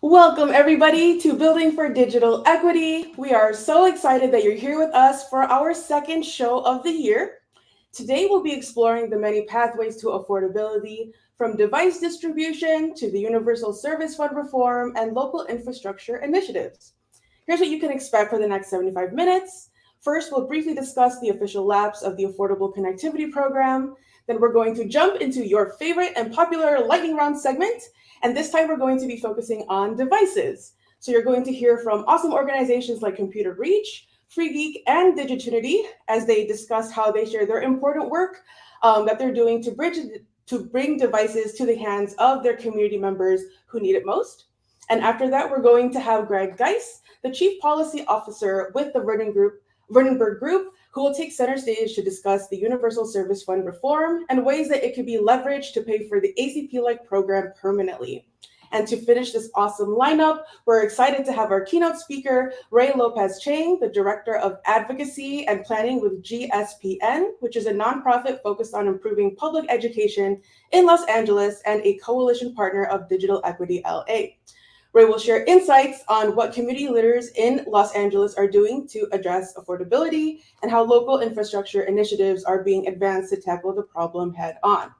Welcome, everybody, to Building for Digital Equity. We are so excited that you're here with us for our second show of the year. Today, we'll be exploring the many pathways to affordability, from device distribution to the Universal Service Fund reform and local infrastructure initiatives. Here's what you can expect for the next 75 minutes. First, we'll briefly discuss the official lapse of the Affordable Connectivity Program. Then we're going to jump into your favorite and popular lightning round segment. And this time we're going to be focusing on devices. So you're going to hear from awesome organizations like Computer Reach, Free Geek, and Digitunity as they discuss how they share their important work that they're doing to bring devices to the hands of their community members who need it most. And after that, we're going to have Greg Geis, the Chief Policy Officer with the Verdenberg Group, who will take center stage to discuss the Universal Service Fund reform and ways that it could be leveraged to pay for the ACP-like program permanently. And to finish this awesome lineup, we're excited to have our keynote speaker, Ray Lopez Chang, the Director of Advocacy and Planning with GSPN, which is a nonprofit focused on improving public education in Los Angeles and a coalition partner of Digital Equity LA. Ray will share insights on what community leaders in Los Angeles are doing to address affordability and how local infrastructure initiatives are being advanced to tackle the problem head on.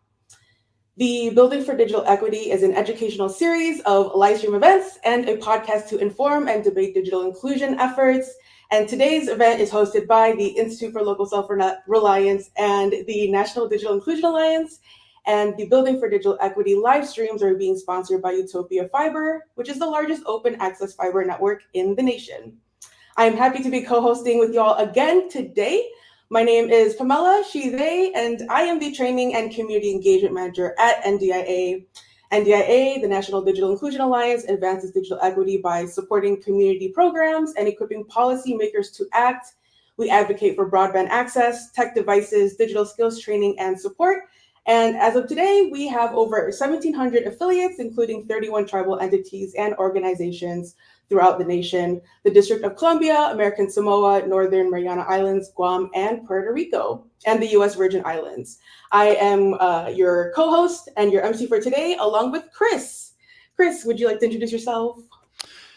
The Building for Digital Equity is an educational series of live stream events and a podcast to inform and debate digital inclusion efforts. And today's event is hosted by the Institute for Local Self-Reliance and the National Digital Inclusion Alliance. And the Building for Digital Equity live streams are being sponsored by Utopia Fiber, which is the largest open access fiber network in the nation. I am happy to be co-hosting with y'all again today. My name is Pamela, she, they, and I am the Training and Community Engagement Manager at NDIA. NDIA, the National Digital Inclusion Alliance, advances digital equity by supporting community programs and equipping policymakers to act. We advocate for broadband access, tech devices, digital skills training, and support. And as of today, we have over 1,700 affiliates, including 31 tribal entities and organizations throughout the nation, the District of Columbia, American Samoa, Northern Mariana Islands, Guam, and Puerto Rico, and the US Virgin Islands. I am your co-host and your MC for today, along with Chris. Chris, would you like to introduce yourself?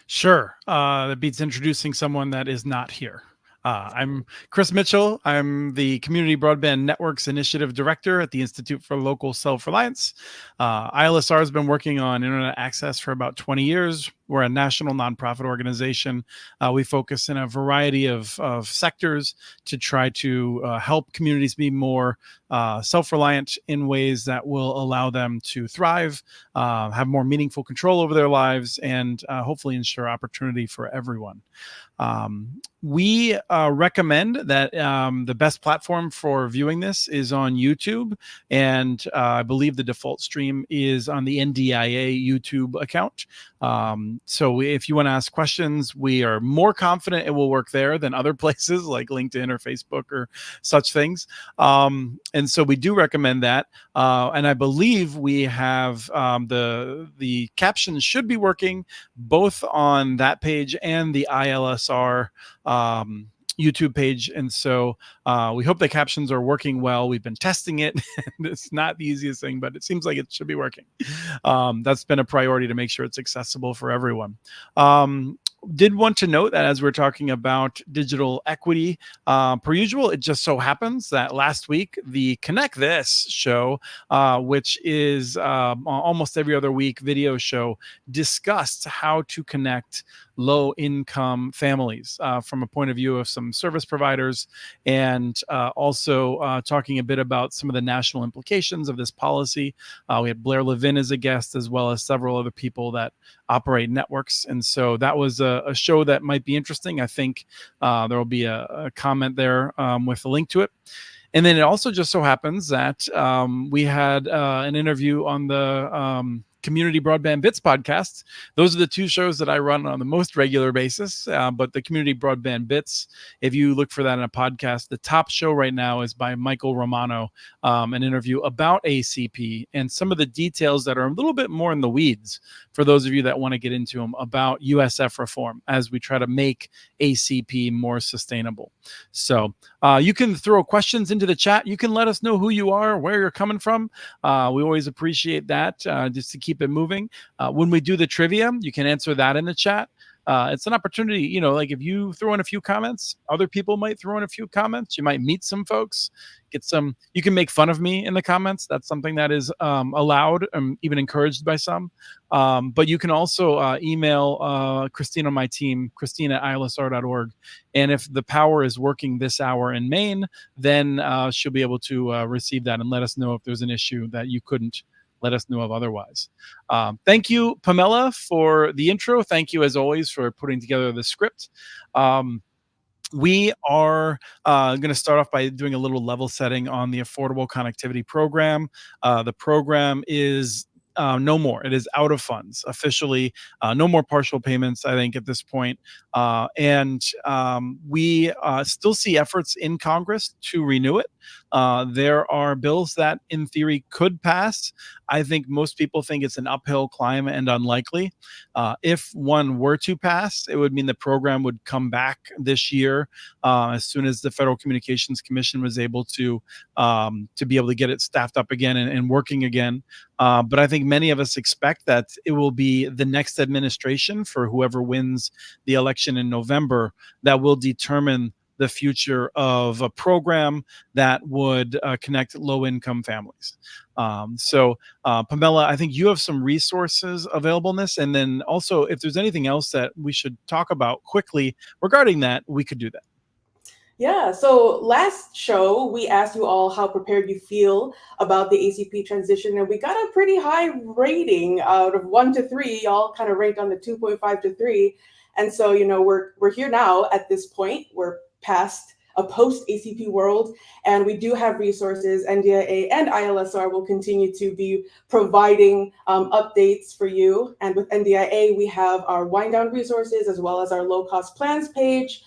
Sure. That beats introducing someone that is not here. I'm Chris Mitchell. I'm the Community Broadband Networks Initiative Director at the Institute for Local Self-Reliance. ILSR has been working on internet access for about 20 years. We're a national nonprofit organization. We focus in a variety of sectors to try to help communities be more self-reliant in ways that will allow them to thrive, have more meaningful control over their lives, and hopefully ensure opportunity for everyone. We recommend that the best platform for viewing this is on YouTube, and I believe the default stream is on the NDIA YouTube account. So if you want to ask questions, we are more confident it will work there than other places like LinkedIn or Facebook or such things. And so we do recommend that. And I believe we have the captions should be working both on that page and the ILSR YouTube page. And so we hope the captions are working well. We've been testing it. It's not the easiest thing, but it seems like it should be working. That's been a priority to make sure it's accessible for everyone. Did want to note that as we're talking about digital equity, per usual, it just so happens that last week, the Connect This show, which is almost every other week video show, discussed how to connect low-income families from a point of view of some service providers, and also talking a bit about some of the national implications of this policy. We had Blair Levin as a guest, as well as several other people that operate networks. And so that was a show that might be interesting. I think there will be a comment there with a link to it. And then it also just so happens that we had an interview on the Community Broadband Bits podcast. Those are the two shows that I run on the most regular basis. But the Community Broadband Bits, if you look for that in a podcast, the top show right now is by Michael Romano, an interview about ACP and some of the details that are a little bit more in the weeds for those of you that want to get into them about USF reform as we try to make ACP more sustainable. So You can throw questions into the chat. You can let us know who you are, where you're coming from. We always appreciate that, just to keep it moving. When we do the trivia, you can answer that in the chat. It's an opportunity, like if you throw in a few comments, other people might throw in a few comments. You might meet some folks, you can make fun of me in the comments. That's something that is allowed, even encouraged by some. But you can also email Christine on my team, Christine@ilsr.org. And if the power is working this hour in Maine, then she'll be able to receive that and let us know if there's an issue that you couldn't let us know of otherwise. Thank you, Pamela, for the intro. Thank you, as always, for putting together the script. We are going to start off by doing a little level setting on the Affordable Connectivity Program. The program is no more. It is out of funds officially. No more partial payments, I think, at this point. And we still see efforts in Congress to renew it. There are bills that, in theory, could pass. I think most people think it's an uphill climb and unlikely. If one were to pass, it would mean the program would come back this year as soon as the Federal Communications Commission was able to be able to get it staffed up again and working again. But I think many of us expect that it will be the next administration, for whoever wins the election in November, that will determine the future of a program that would connect low-income families. So Pamela, I think you have some resources available in this. And then also, if there's anything else that we should talk about quickly regarding that, we could do that. Yeah, so last show, we asked you all how prepared you feel about the ACP transition, and we got a pretty high rating out of 1 to 3. Y'all kind of ranked on the 2.5 to 3. And so, we're here now at this point. We're past a post-ACP world, and we do have resources. NDIA and ILSR will continue to be providing updates for you. And with NDIA, we have our wind down resources as well as our low-cost plans page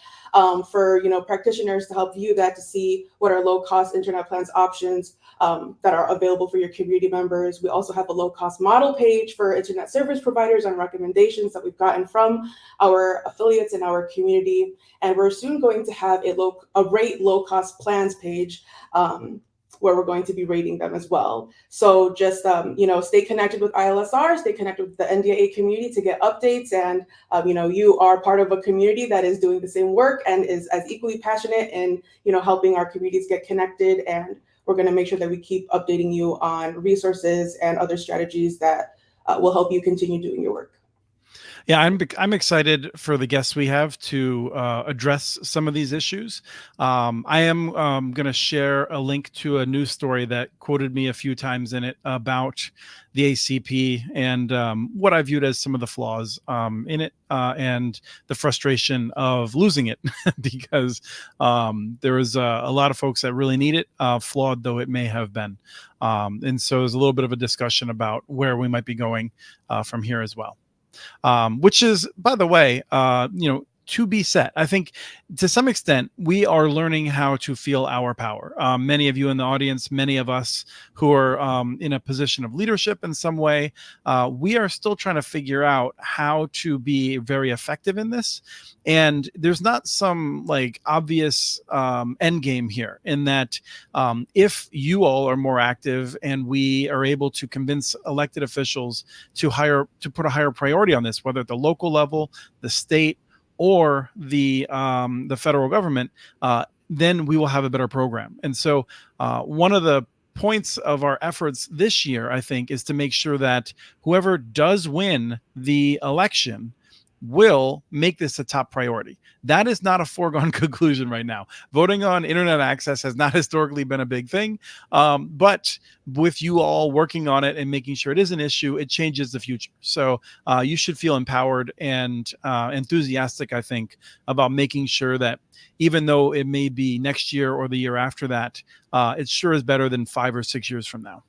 for practitioners to help view that, to see what are low-cost internet plans options that are available for your community members. We also have a low-cost model page for internet service providers and recommendations that we've gotten from our affiliates in our community. And we're soon going to have a rate low-cost plans page where we're going to be rating them as well. So just stay connected with ILSR, stay connected with the NDIA community to get updates. And you are part of a community that is doing the same work and is as equally passionate in helping our communities get connected. And we're going to make sure that we keep updating you on resources and other strategies that will help you continue doing your work. Yeah, I'm excited for the guests we have to address some of these issues. I am going to share a link to a news story that quoted me a few times in it about the ACP and what I viewed as some of the flaws in it and the frustration of losing it because there was a lot of folks that really need it, flawed though it may have been. And so there's a little bit of a discussion about where we might be going from here as well. Which is, by the way, to be set. I think to some extent, we are learning how to feel our power. Many of you in the audience, many of us who are in a position of leadership in some way, we are still trying to figure out how to be very effective in this. And there's not some obvious end game here in that if you all are more active and we are able to convince elected officials to put a higher priority on this, whether at the local level, the state, or the federal government, then we will have a better program. And so one of the points of our efforts this year, I think, is to make sure that whoever does win the election will make this a top priority. That is not a foregone conclusion right now. Voting on internet access has not historically been a big thing, but with you all working on it and making sure it is an issue, it changes the future. So you should feel empowered and enthusiastic, I think, about making sure that even though it may be next year or the year after that, it sure is better than 5 or 6 years from now.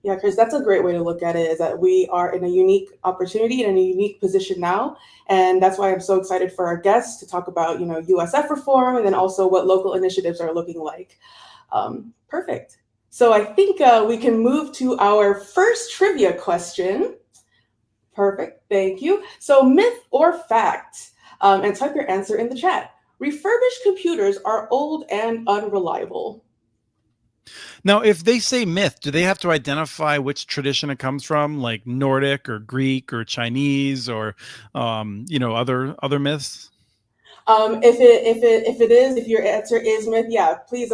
Yeah, Chris, that's a great way to look at it, is that we are in a unique opportunity and in a unique position now. And that's why I'm so excited for our guests to talk about, USF reform and then also what local initiatives are looking like. Perfect. So I think we can move to our first trivia question. Perfect. Thank you. So myth or fact, and type your answer in the chat. refurbished computers are old and unreliable. Now, if they say myth, do they have to identify which tradition it comes from, like Nordic or Greek or Chinese or, other myths? If your answer is myth, yeah, please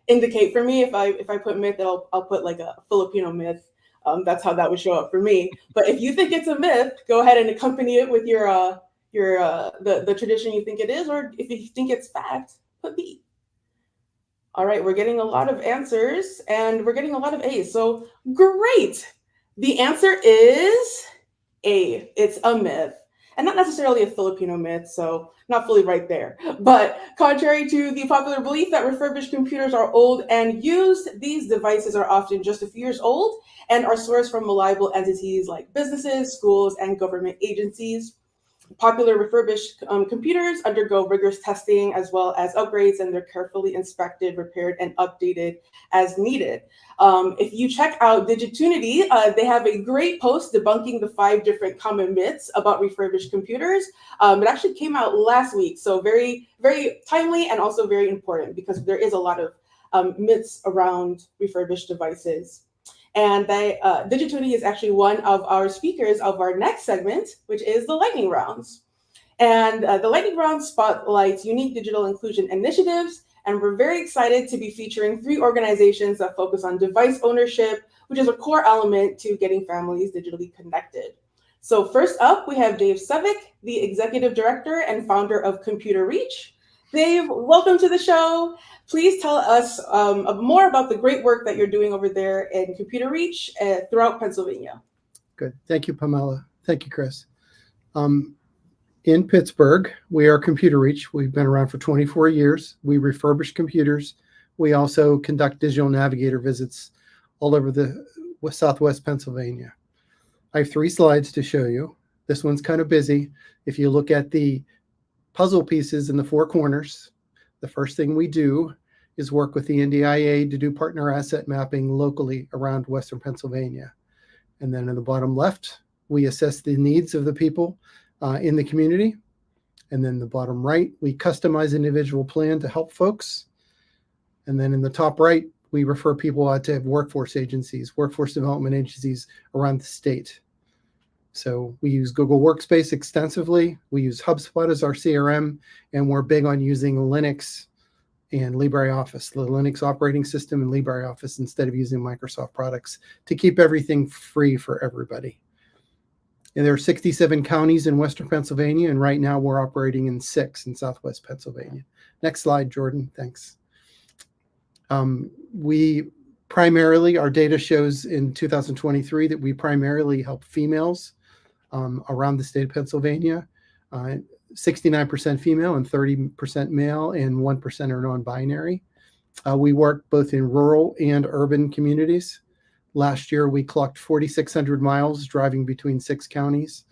indicate for me. If I put myth, I'll put like a Filipino myth. That's how that would show up for me. But if you think it's a myth, go ahead and accompany it with the tradition you think it is, or if you think it's fact, put B. All right, we're getting a lot of answers and we're getting a lot of A's. So great. The answer is A. It's a myth. And not necessarily a Filipino myth, so not fully right there. But contrary to the popular belief that refurbished computers are old and used, these devices are often just a few years old and are sourced from reliable entities like businesses, schools, and government agencies. Popular refurbished computers undergo rigorous testing as well as upgrades, and they're carefully inspected, repaired, and updated as needed. If you check out Digitunity, they have a great post debunking the 5 different common myths about refurbished computers. It actually came out last week, so very, very timely and also very important because there is a lot of myths around refurbished devices. And Digitunity is actually one of our speakers of our next segment, which is the lightning rounds. And the lightning round spotlights unique digital inclusion initiatives. And we're very excited to be featuring 3 organizations that focus on device ownership, which is a core element to getting families digitally connected. So first up, we have Dave Sevick, the executive director and founder of Computer Reach. Dave, welcome to the show. Please tell us more about the great work that you're doing over there in Computer Reach throughout Pennsylvania. Good. Thank you, Pamela. Thank you, Chris. In Pittsburgh, we are Computer Reach. We've been around for 24 years. We refurbish computers. We also conduct digital navigator visits all over the Southwest Pennsylvania. I have 3 slides to show you. This one's kind of busy. If you look at the puzzle pieces in the 4 corners, the first thing we do is work with the NDIA to do partner asset mapping locally around Western Pennsylvania. And then in the bottom left, we assess the needs of the people in the community. And then the bottom right, we customize an individual plan to help folks. And then in the top right, we refer people out to workforce agencies, workforce development agencies around the state. So we use Google Workspace extensively. We use HubSpot as our CRM, and we're big on using Linux and LibreOffice, the Linux operating system and LibreOffice instead of using Microsoft products to keep everything free for everybody. And there are 67 counties in Western Pennsylvania, and right now we're operating in 6 in Southwest Pennsylvania. Next slide, Jordan. Thanks. Our data shows in 2023 that we primarily help females around the state of Pennsylvania, 69% female and 30% male, and 1% are non-binary. We work both in rural and urban communities. Last year, we clocked 4,600 miles driving between 6 counties.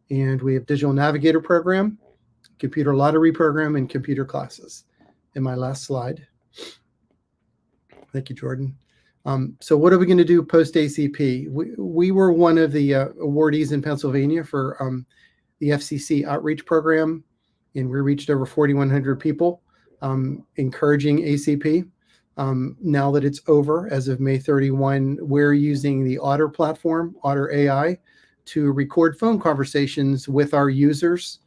And we have digital navigator program, computer lottery program, and computer classes. In my last slide. Thank you, Jordan. So what are we going to do post-ACP? We were one of the awardees in Pennsylvania for the FCC outreach program, and we reached over 4,100 people encouraging ACP. Now that it's over, as of May 31, we're using the Otter platform, Otter AI, to record phone conversations with our users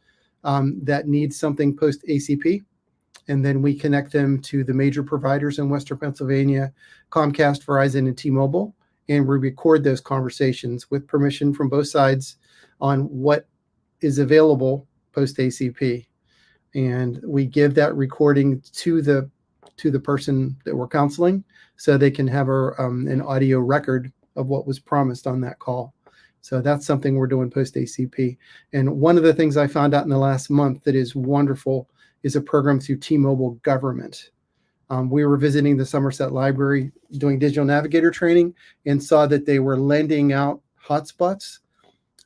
that need something post-ACP. And then we connect them to the major providers in Western Pennsylvania, Comcast, Verizon, and T-Mobile. And we record those conversations with permission from both sides on what is available post-ACP. And we give that recording to the person that we're counseling so they can have an audio record of what was promised on that call. So that's something we're doing post-ACP. And one of the things I found out in the last month that is wonderful is a program through T-Mobile government. We were visiting the Somerset Library doing digital navigator training and saw that they were lending out hotspots,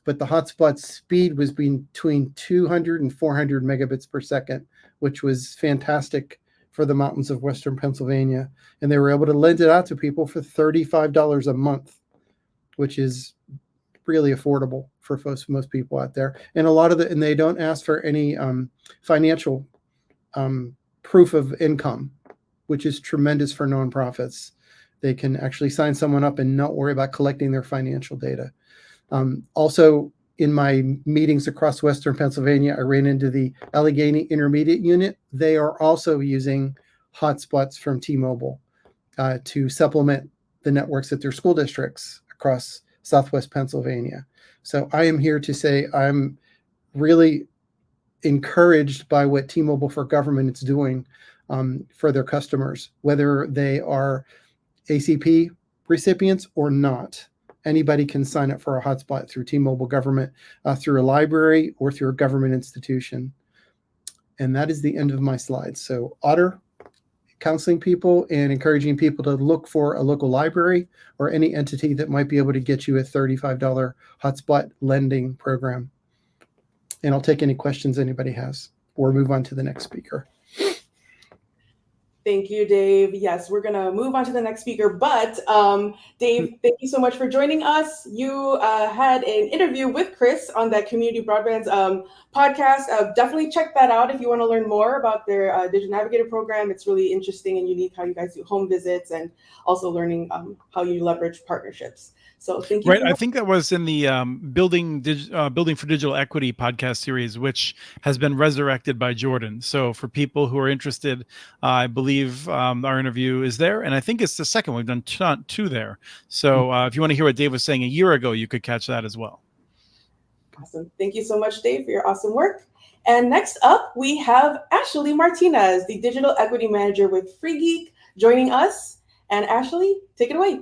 but the hotspot speed was between 200 and 400 megabits per second, which was fantastic for the mountains of Western Pennsylvania. And they were able to lend it out to people for $35 a month, which is really affordable for most people out there. And and they don't ask for any financial proof of income, which is tremendous for nonprofits. They can actually sign someone up and not worry about collecting their financial data. Also, in my meetings across Western Pennsylvania, I ran into the Allegheny Intermediate Unit. They are also using hotspots from T-Mobile to supplement the networks at their school districts across Southwest Pennsylvania. So I am here to say I'm really encouraged by what T-Mobile for Government is doing for their customers, whether they are ACP recipients or not. Anybody can sign up for a hotspot through T-Mobile Government, through a library or through a government institution. And that is the end of my slides. So Otter, counseling people and encouraging people to look for a local library or any entity that might be able to get you a $35 hotspot lending program. And I'll take any questions anybody has or move on to the next speaker. Thank you, Dave. Yes, we're going to move on to the next speaker. But Dave, thank you so much for joining us. You had an interview with Chris on that Community Broadband's podcast. Definitely check that out if you want to learn more about their Digital Navigator program. It's really interesting and unique how you guys do home visits and also learning how you leverage partnerships. So thank you. Right. I think that was in the Building for Digital Equity podcast series, which has been resurrected by Jordan. So for people who are interested, I believe our interview is there. And I think it's the second. We've done two there. So if you want to hear what Dave was saying a year ago, you could catch that as well. Awesome. Thank you so much, Dave, for your awesome work. And next up, we have Ashley Martinez, the Digital Equity Manager with FreeGeek, joining us. And Ashley, take it away.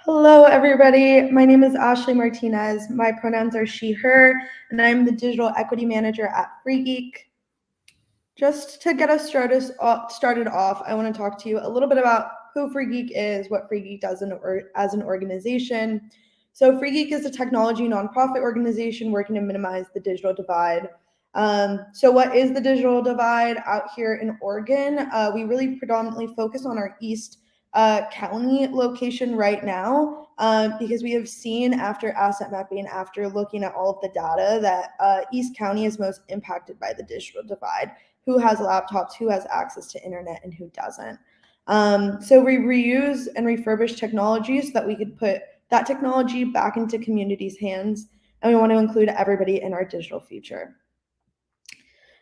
Hello, everybody. My name is Ashley Martinez. My pronouns are she, her, and I'm the Digital Equity Manager at FreeGeek. Just to get us started off, I want to talk to you a little bit about who FreeGeek is, what FreeGeek does as an organization. So FreeGeek is a technology nonprofit organization working to minimize the digital divide. So what is the digital divide out here in Oregon? We really predominantly focus on our East County location right now, because we have seen after asset mapping, after looking at all of the data, that East County is most impacted by the digital divide. Who has laptops, who has access to internet, and who doesn't. So we reuse and refurbish technology so that we could put that technology back into communities' hands, and we want to include everybody in our digital future.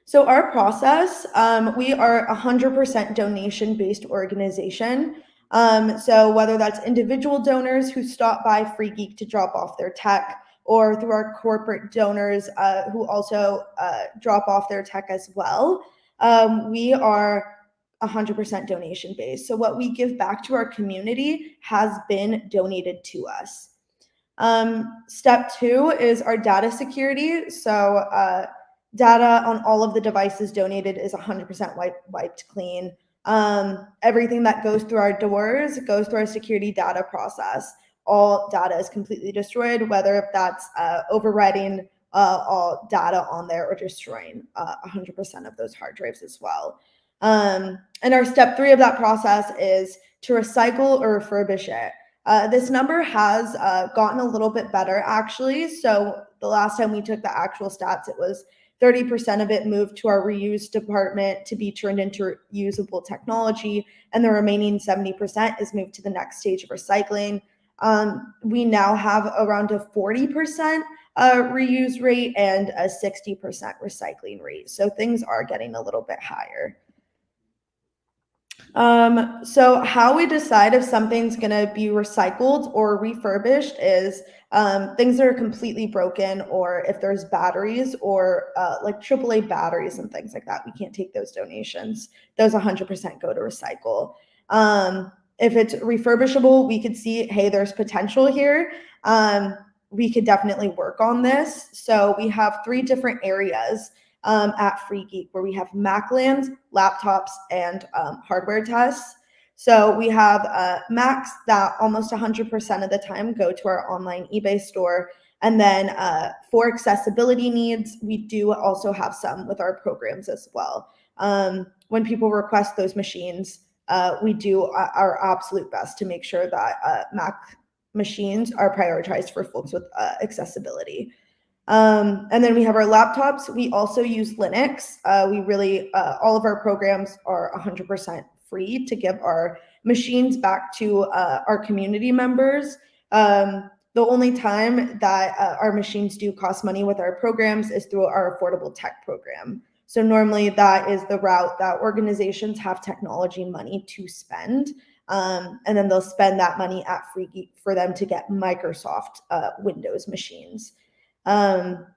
So our process, we are a 100% donation-based organization. So whether that's individual donors who stop by FreeGeek to drop off their tech, or through our corporate donors who also drop off their tech as well, we are 100% donation-based. So what we give back to our community has been donated to us. Step 2 is our data security. So data on all of the devices donated is 100% wiped clean. Everything that goes through our doors goes through our security data process. All data is completely destroyed, whether that's overwriting all data on there or destroying 100% of those hard drives as well. And our step 3 of that process is to recycle or refurbish it. This number has gotten a little bit better, actually. So the last time we took the actual stats, it was 30% of it moved to our reuse department to be turned into usable technology, and the remaining 70% is moved to the next stage of recycling. We now have around a 40% reuse rate and a 60% recycling rate. So things are getting a little bit higher. So how we decide if something's going to be recycled or refurbished is things that are completely broken, or if there's batteries or like AAA batteries and things like that, we can't take those donations. Those 100% go to recycle. If it's refurbishable, we could see, hey, there's potential here. We could definitely work on this. So we have 3 different areas at FreeGeek where we have Maclands, laptops, and hardware tests. So we have Macs that almost 100% of the time go to our online eBay store. And then for accessibility needs, we do also have some with our programs as well. When people request those machines, we do our absolute best to make sure that Mac machines are prioritized for folks with accessibility. And then we have our laptops. We also use Linux. We really, all of our programs are 100% free to give our machines back to our community members. The only time that our machines do cost money with our programs is through our Affordable Tech program. So normally that is the route that organizations have technology money to spend. And then they'll spend that money at FreeGeek for them to get Microsoft Windows machines. And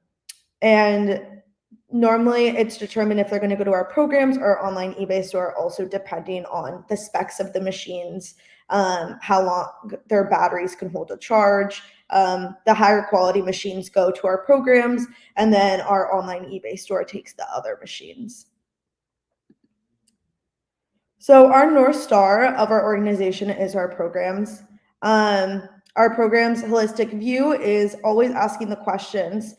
normally it's determined if they're going to go to our programs or online eBay store, also depending on the specs of the machines, how long their batteries can hold a charge. The higher quality machines go to our programs, and then our online eBay store takes the other machines. So our North Star of our organization is our programs. Our program's holistic view is always asking the questions,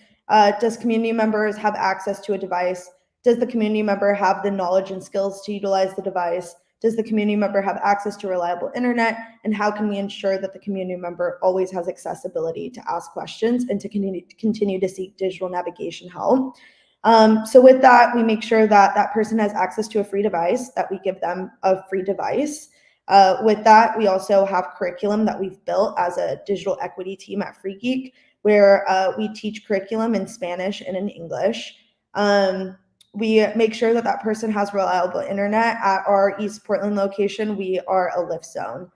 does community members have access to a device? Does the community member have the knowledge and skills to utilize the device? Does the community member have access to reliable internet? And how can we ensure that the community member always has accessibility to ask questions and to continue to seek digital navigation help? So with that, we make sure that that person has access to a free device, that we give them a free device. With that, we also have curriculum that we've built as a digital equity team at FreeGeek, where we teach curriculum in Spanish and in English. We make sure that that person has reliable internet. At our East Portland location, we are a lift zone.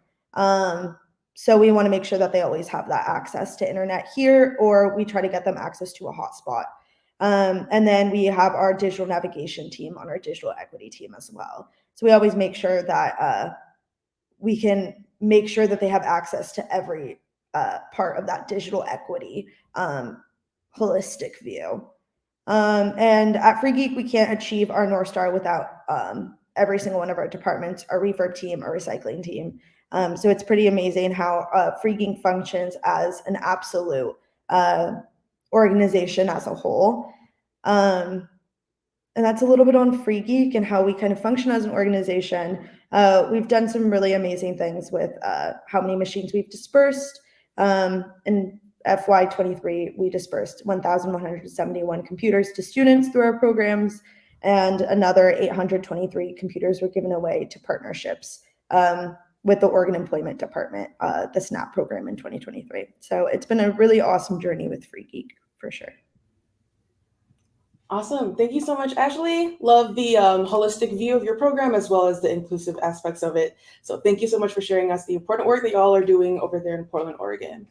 So we want to make sure that they always have that access to internet here, or we try to get them access to a hotspot. And then we have our digital navigation team on our digital equity team as well. So we always make sure that we can make sure that they have access to every part of that digital equity holistic view. And at FreeGeek, we can't achieve our North Star without every single one of our departments, our refurb team, our recycling team. So it's pretty amazing how FreeGeek functions as an absolute organization as a whole. And that's a little bit on FreeGeek and how we kind of function as an organization. We've done some really amazing things with how many machines we've dispersed. In FY23, we dispersed 1,171 computers to students through our programs, and another 823 computers were given away to partnerships with the Oregon Employment Department, the SNAP program in 2023. So it's been a really awesome journey with FreeGeek, for sure. Awesome. Thank you so much, Ashley. Love the holistic view of your program as well as the inclusive aspects of it. So thank you so much for sharing us the important work that y'all are doing over there in Portland, Oregon.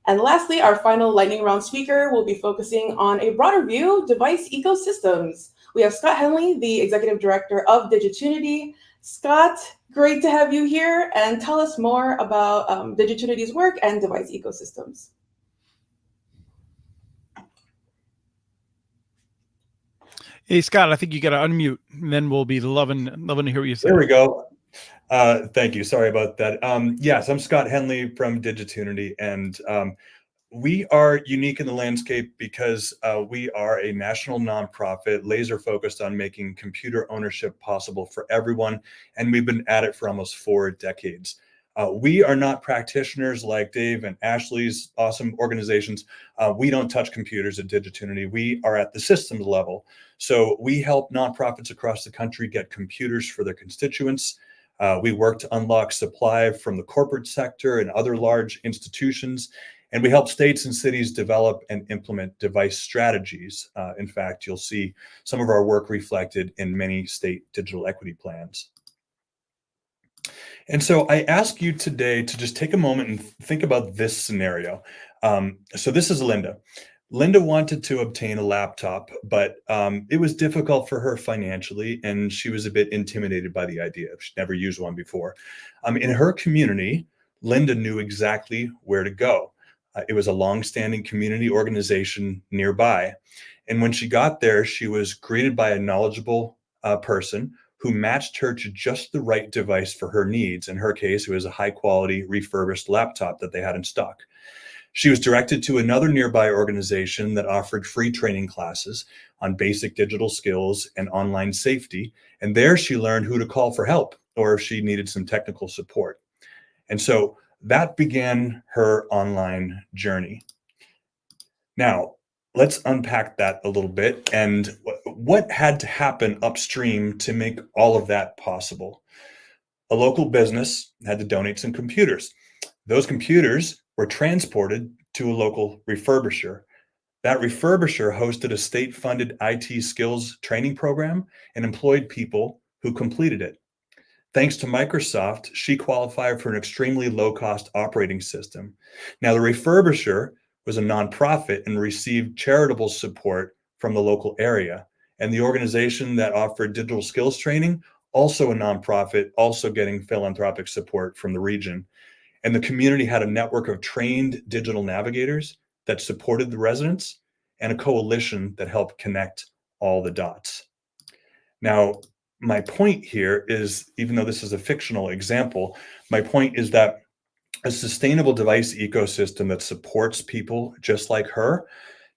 And lastly, our final lightning round speaker will be focusing on a broader view, device ecosystems. We have Scott Henley, the Executive Director of Digitunity. Scott, great to have you here, and tell us more about Digitunity's work and device ecosystems. Hey, Scott, I think you got to unmute, and then we'll be loving to hear what you say. There we go. Thank you. Sorry about that. Yes, I'm Scott Henley from Digitunity, and we are unique in the landscape because we are a national nonprofit laser focused on making computer ownership possible for everyone, and we've been at it for almost 4 decades. We are not practitioners like Dave and Ashley's awesome organizations. We don't touch computers at Digitunity. We are at the systems level. So we help nonprofits across the country get computers for their constituents. We work to unlock supply from the corporate sector and other large institutions. And we help states and cities develop and implement device strategies. In fact, you'll see some of our work reflected in many state digital equity plans. And so I ask you today to just take a moment and think about this scenario. So this is Linda. Linda wanted to obtain a laptop, but it was difficult for her financially, and she was a bit intimidated by the idea. She'd never used one before. In her community, Linda knew exactly where to go. It was a longstanding community organization nearby. And when she got there, she was greeted by a knowledgeable person who matched her to just the right device for her needs. In her case, it was a high quality refurbished laptop that they had in stock. She was directed to another nearby organization that offered free training classes on basic digital skills and online safety. And there she learned who to call for help or if she needed some technical support. And so that began her online journey. Now, let's unpack that a little bit and what had to happen upstream to make all of that possible. A local business had to donate some computers. Those computers were transported to a local refurbisher. That refurbisher hosted a state-funded IT skills training program and employed people who completed it. Thanks to Microsoft, she qualified for an extremely low-cost operating system. Now, the refurbisher was a nonprofit and received charitable support from the local area. And the organization that offered digital skills training, also a nonprofit, also getting philanthropic support from the region. And the community had a network of trained digital navigators that supported the residents and a coalition that helped connect all the dots. Now, my point here is, even though this is a fictional example, my point is that a sustainable device ecosystem that supports people just like her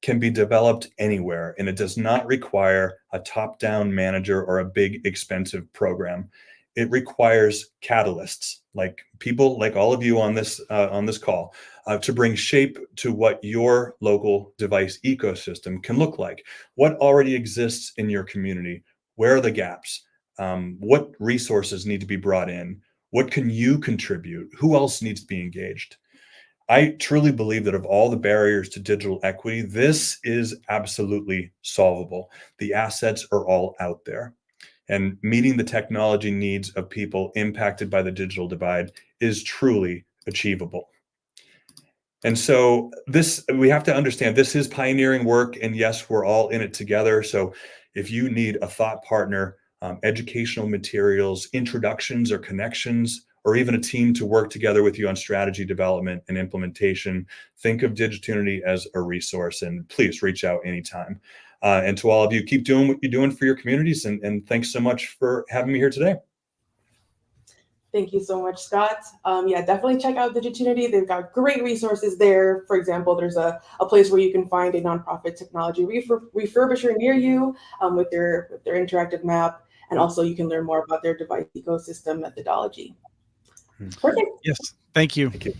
can be developed anywhere, and it does not require a top-down manager or a big expensive program. It requires catalysts, like people like all of you on this call, to bring shape to what your local device ecosystem can look like. What already exists in your community? Where are the gaps? What resources need to be brought in? What can you contribute? Who else needs to be engaged? I truly believe that of all the barriers to digital equity, this is absolutely solvable. The assets are all out there. And meeting the technology needs of people impacted by the digital divide is truly achievable. And so we have to understand this is pioneering work, and yes, we're all in it together. So if you need a thought partner, educational materials, introductions or connections, or even a team to work together with you on strategy development and implementation, think of Digitunity as a resource, and please reach out anytime. And to all of you, keep doing what you're doing for your communities, and thanks so much for having me here today. Thank you so much, Scott. Yeah, definitely check out Digitunity. They've got great resources there. For example, there's a place where you can find a nonprofit technology refurbisher near you with their interactive map. And also you can learn more about their device ecosystem methodology. Perfect. Yes, thank you. Thank you.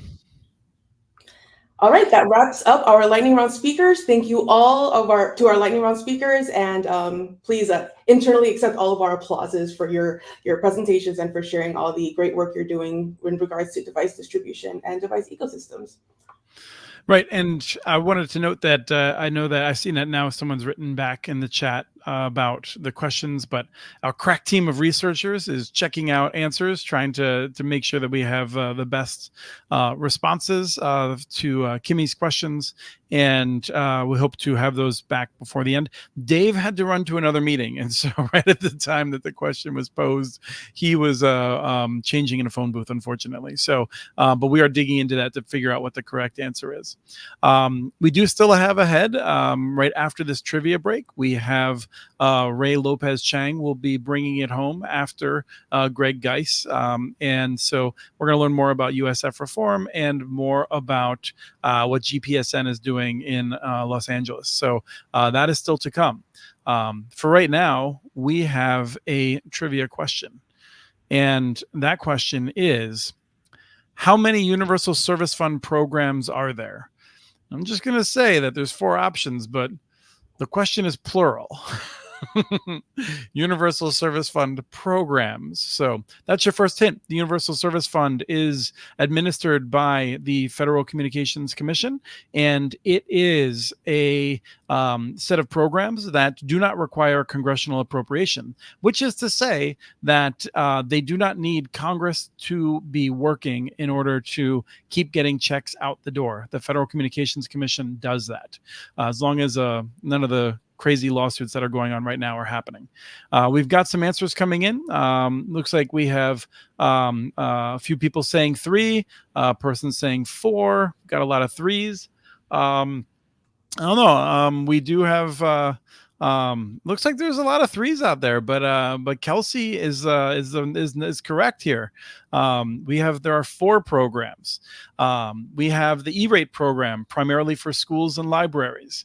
All right, that wraps up our lightning round speakers. Thank you all to our lightning round speakers, and please internally accept all of our applauses for your presentations and for sharing all the great work you're doing in regards to device distribution and device ecosystems. Right, and I wanted to note that I know that I've seen that now someone's written back in the chat about the questions, but our crack team of researchers is checking out answers, trying to make sure that we have the best responses to Kimmy's questions, and we hope to have those back before the end. Dave had to run to another meeting, and so right at the time that the question was posed, he was changing in a phone booth, unfortunately. So, but we are digging into that to figure out what the correct answer is. We do still have ahead, right after this trivia break, we have Ray Lopez Chang will be bringing it home after Greg Geis. And so we're going to learn more about USF reform and more about what GPSN is doing in Los Angeles. So that is still to come. For right now, we have a trivia question. And that question is, how many Universal Service Fund programs are there? I'm just going to say that there's 4 options, but the question is plural. Universal Service Fund programs. So that's your first hint. The Universal Service Fund is administered by the Federal Communications Commission, and it is a set of programs that do not require congressional appropriation, which is to say that they do not need Congress to be working in order to keep getting checks out the door. The Federal Communications Commission does that, as long as none of the crazy lawsuits that are going on right now are happening. We've got some answers coming in. Looks like we have a few people saying 3, a person saying 4. Got a lot of 3s. I don't know. We do have. Looks like there's a lot of 3s out there, but Kelsey is correct here. There are 4 programs. We have the E-rate program, primarily for schools and libraries.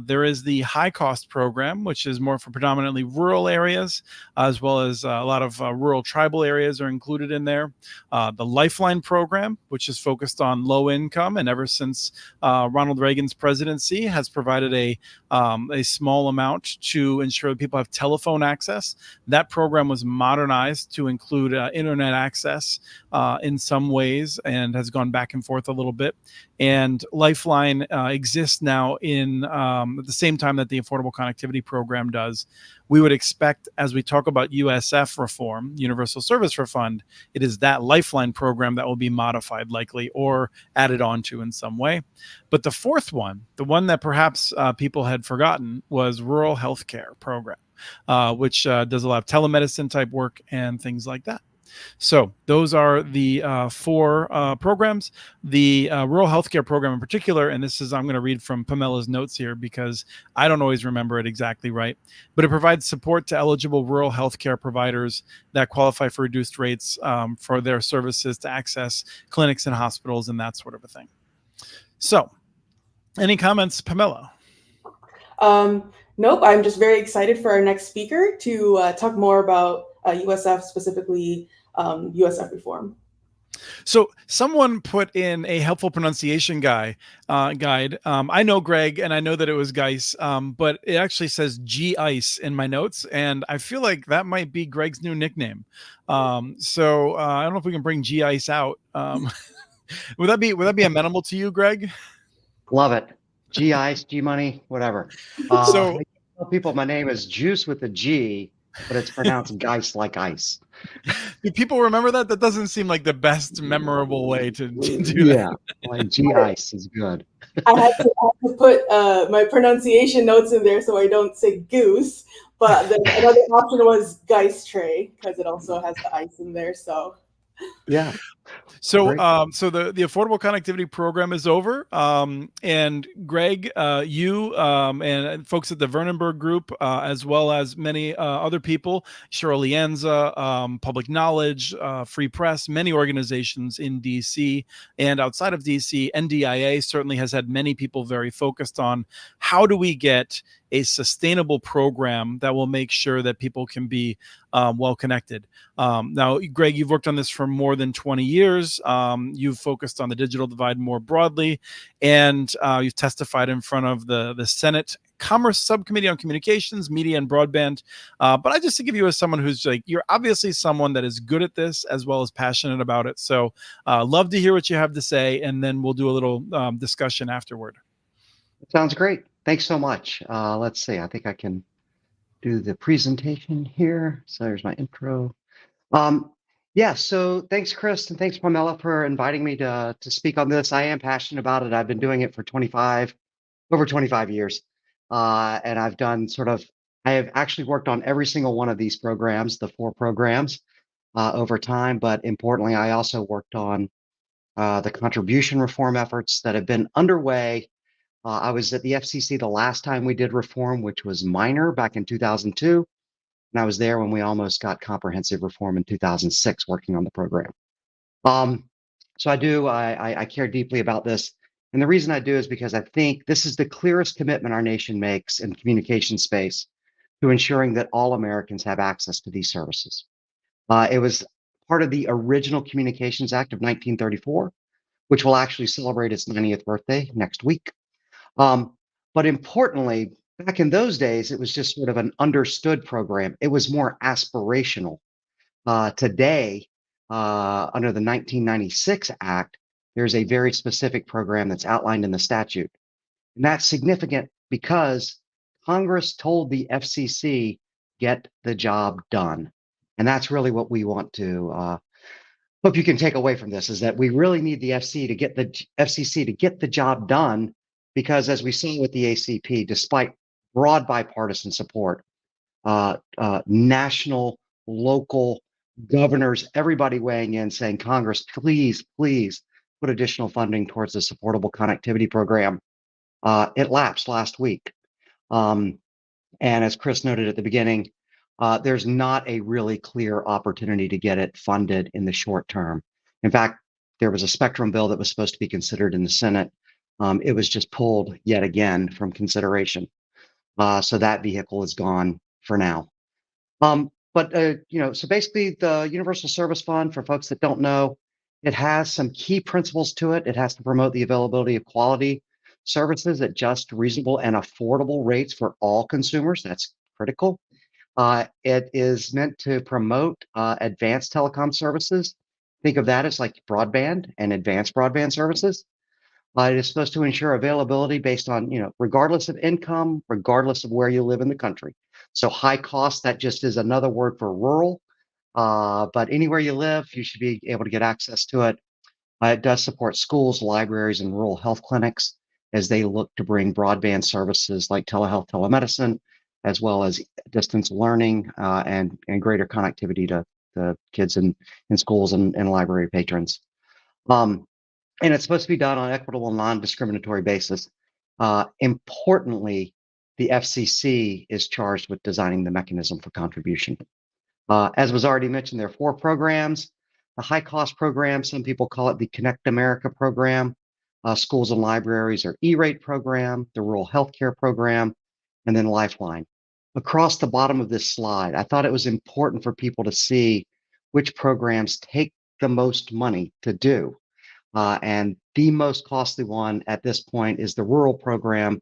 There is the high cost program, which is more for predominantly rural areas, as well as a lot of rural tribal areas are included in there. The Lifeline program, which is focused on low income, and ever since Ronald Reagan's presidency has provided a small amount to ensure that people have telephone access. That program was modernized to include internet access in some ways, and has gone back and forth a little bit. And Lifeline exists now at the same time that the Affordable Connectivity Program does. We would expect, as we talk about USF reform, Universal Service Refund, it is that Lifeline program that will be modified likely or added on to in some way. But the fourth one, the one that perhaps people had forgotten, was Rural Healthcare Program, which does a lot of telemedicine type work and things like that. So those are the 4 programs. The rural healthcare program in particular, and I'm going to read from Pamela's notes here because I don't always remember it exactly right, but it provides support to eligible rural healthcare providers that qualify for reduced rates for their services to access clinics and hospitals and that sort of a thing. So any comments, Pamela? Nope, I'm just very excited for our next speaker to talk more about USF, specifically USF reform. So someone put in a helpful pronunciation guide. I know Greg, and I know that it was Geis, but it actually says G-Ice in my notes, and I feel like that might be Greg's new nickname. So I don't know if we can bring G-Ice out. Would that be amenable to you, Greg? Love it. G-Ice, G-Money, whatever. So I tell people my name is Juice with a G, but it's pronounced Geis like ice. Do people remember that? That doesn't seem like the best memorable way to do that. Yeah, like G-Ice is good. I had to put my pronunciation notes in there so I don't say goose, but then another option was Geist tray because it also has the ice in there. So Yeah. So, Great. so the Affordable Connectivity Program is over, and Greg, you and folks at the Vernonburg Group, as well as many other people, Cheryl Lienza, Public Knowledge, Free Press, many organizations in DC and outside of DC. NDIA certainly has had many people very focused on how do we get a sustainable program that will make sure that people can be well connected. Now, Greg, you've worked on this for more than 20 years. You've focused on the digital divide more broadly, and you've testified in front of the Senate Commerce Subcommittee on Communications, Media, and Broadband. But I just think of you as someone who's you're obviously someone that is good at this as well as passionate about it. So love to hear what you have to say, and then we'll do a little discussion afterward. Sounds great. Thanks so much. Let's see. I think I can do the presentation here. So there's my intro. Yeah, so thanks, Chris, and thanks, Pamela, for inviting me to speak on this. I am passionate about it. I've been doing it for over 25 years. And I have actually worked on every single one of these programs, the 4 programs, over time. But importantly, I also worked on the contribution reform efforts that have been underway. I was at the FCC the last time we did reform, which was minor back in 2002. And I was there when we almost got comprehensive reform in 2006 working on the program. So I care deeply about this. And the reason I do is because I think this is the clearest commitment our nation makes in communication space to ensuring that all Americans have access to these services. It was part of the original Communications Act of 1934, which will actually celebrate its 90th birthday next week. But importantly, back in those days, it was just sort of an understood program. It was more aspirational. Today, under the 1996 Act, there's a very specific program that's outlined in the statute. And that's significant because Congress told the FCC, get the job done. And that's really what we want to hope you can take away from this, is that we really need the FCC to get the job done, because as we saw with the ACP, despite broad bipartisan support, national, local governors, everybody weighing in saying, Congress, please, please put additional funding towards this Affordable Connectivity Program. It lapsed last week. And as Chris noted at the beginning, there's not a really clear opportunity to get it funded in the short term. In fact, there was a spectrum bill that was supposed to be considered in the Senate. It was just pulled yet again from consideration. So that vehicle is gone for now. So basically the Universal Service Fund, for folks that don't know, it has some key principles to it. It has to promote the availability of quality services at just, reasonable, and affordable rates for all consumers. That's critical. It is meant to promote advanced telecom services. Think of that as like broadband and advanced broadband services. It is supposed to ensure availability based on, regardless of income, regardless of where you live in the country. So high cost, that just is another word for rural. But anywhere you live, you should be able to get access to it. It does support schools, libraries, and rural health clinics as they look to bring broadband services like telehealth, telemedicine, as well as distance learning and greater connectivity to the kids in schools and library patrons. And it's supposed to be done on an equitable, non-discriminatory basis. Importantly, the FCC is charged with designing the mechanism for contribution. As was already mentioned, there are 4 programs. The high-cost program, some people call it the Connect America program. Schools and libraries are E-rate program, the rural healthcare program, and then Lifeline. Across the bottom of this slide, I thought it was important for people to see which programs take the most money to do. And the most costly one at this point is the rural program.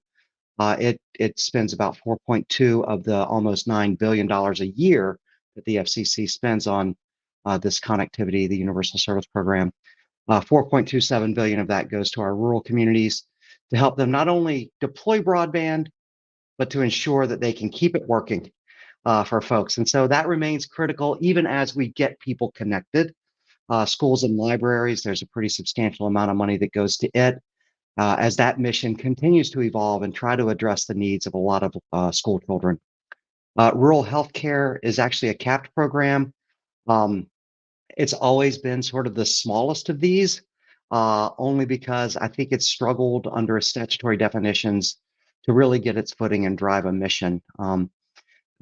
It spends about 4.2 of the almost $9 billion a year that the FCC spends on this connectivity, the Universal Service Program. 4.27 billion of that goes to our rural communities to help them not only deploy broadband, but to ensure that they can keep it working for folks. And so that remains critical even as we get people connected. Schools and libraries, there's a pretty substantial amount of money that goes to it as that mission continues to evolve and try to address the needs of a lot of school children. Rural healthcare is actually a capped program. It's always been sort of the smallest of these, only because I think it's struggled under statutory definitions to really get its footing and drive a mission.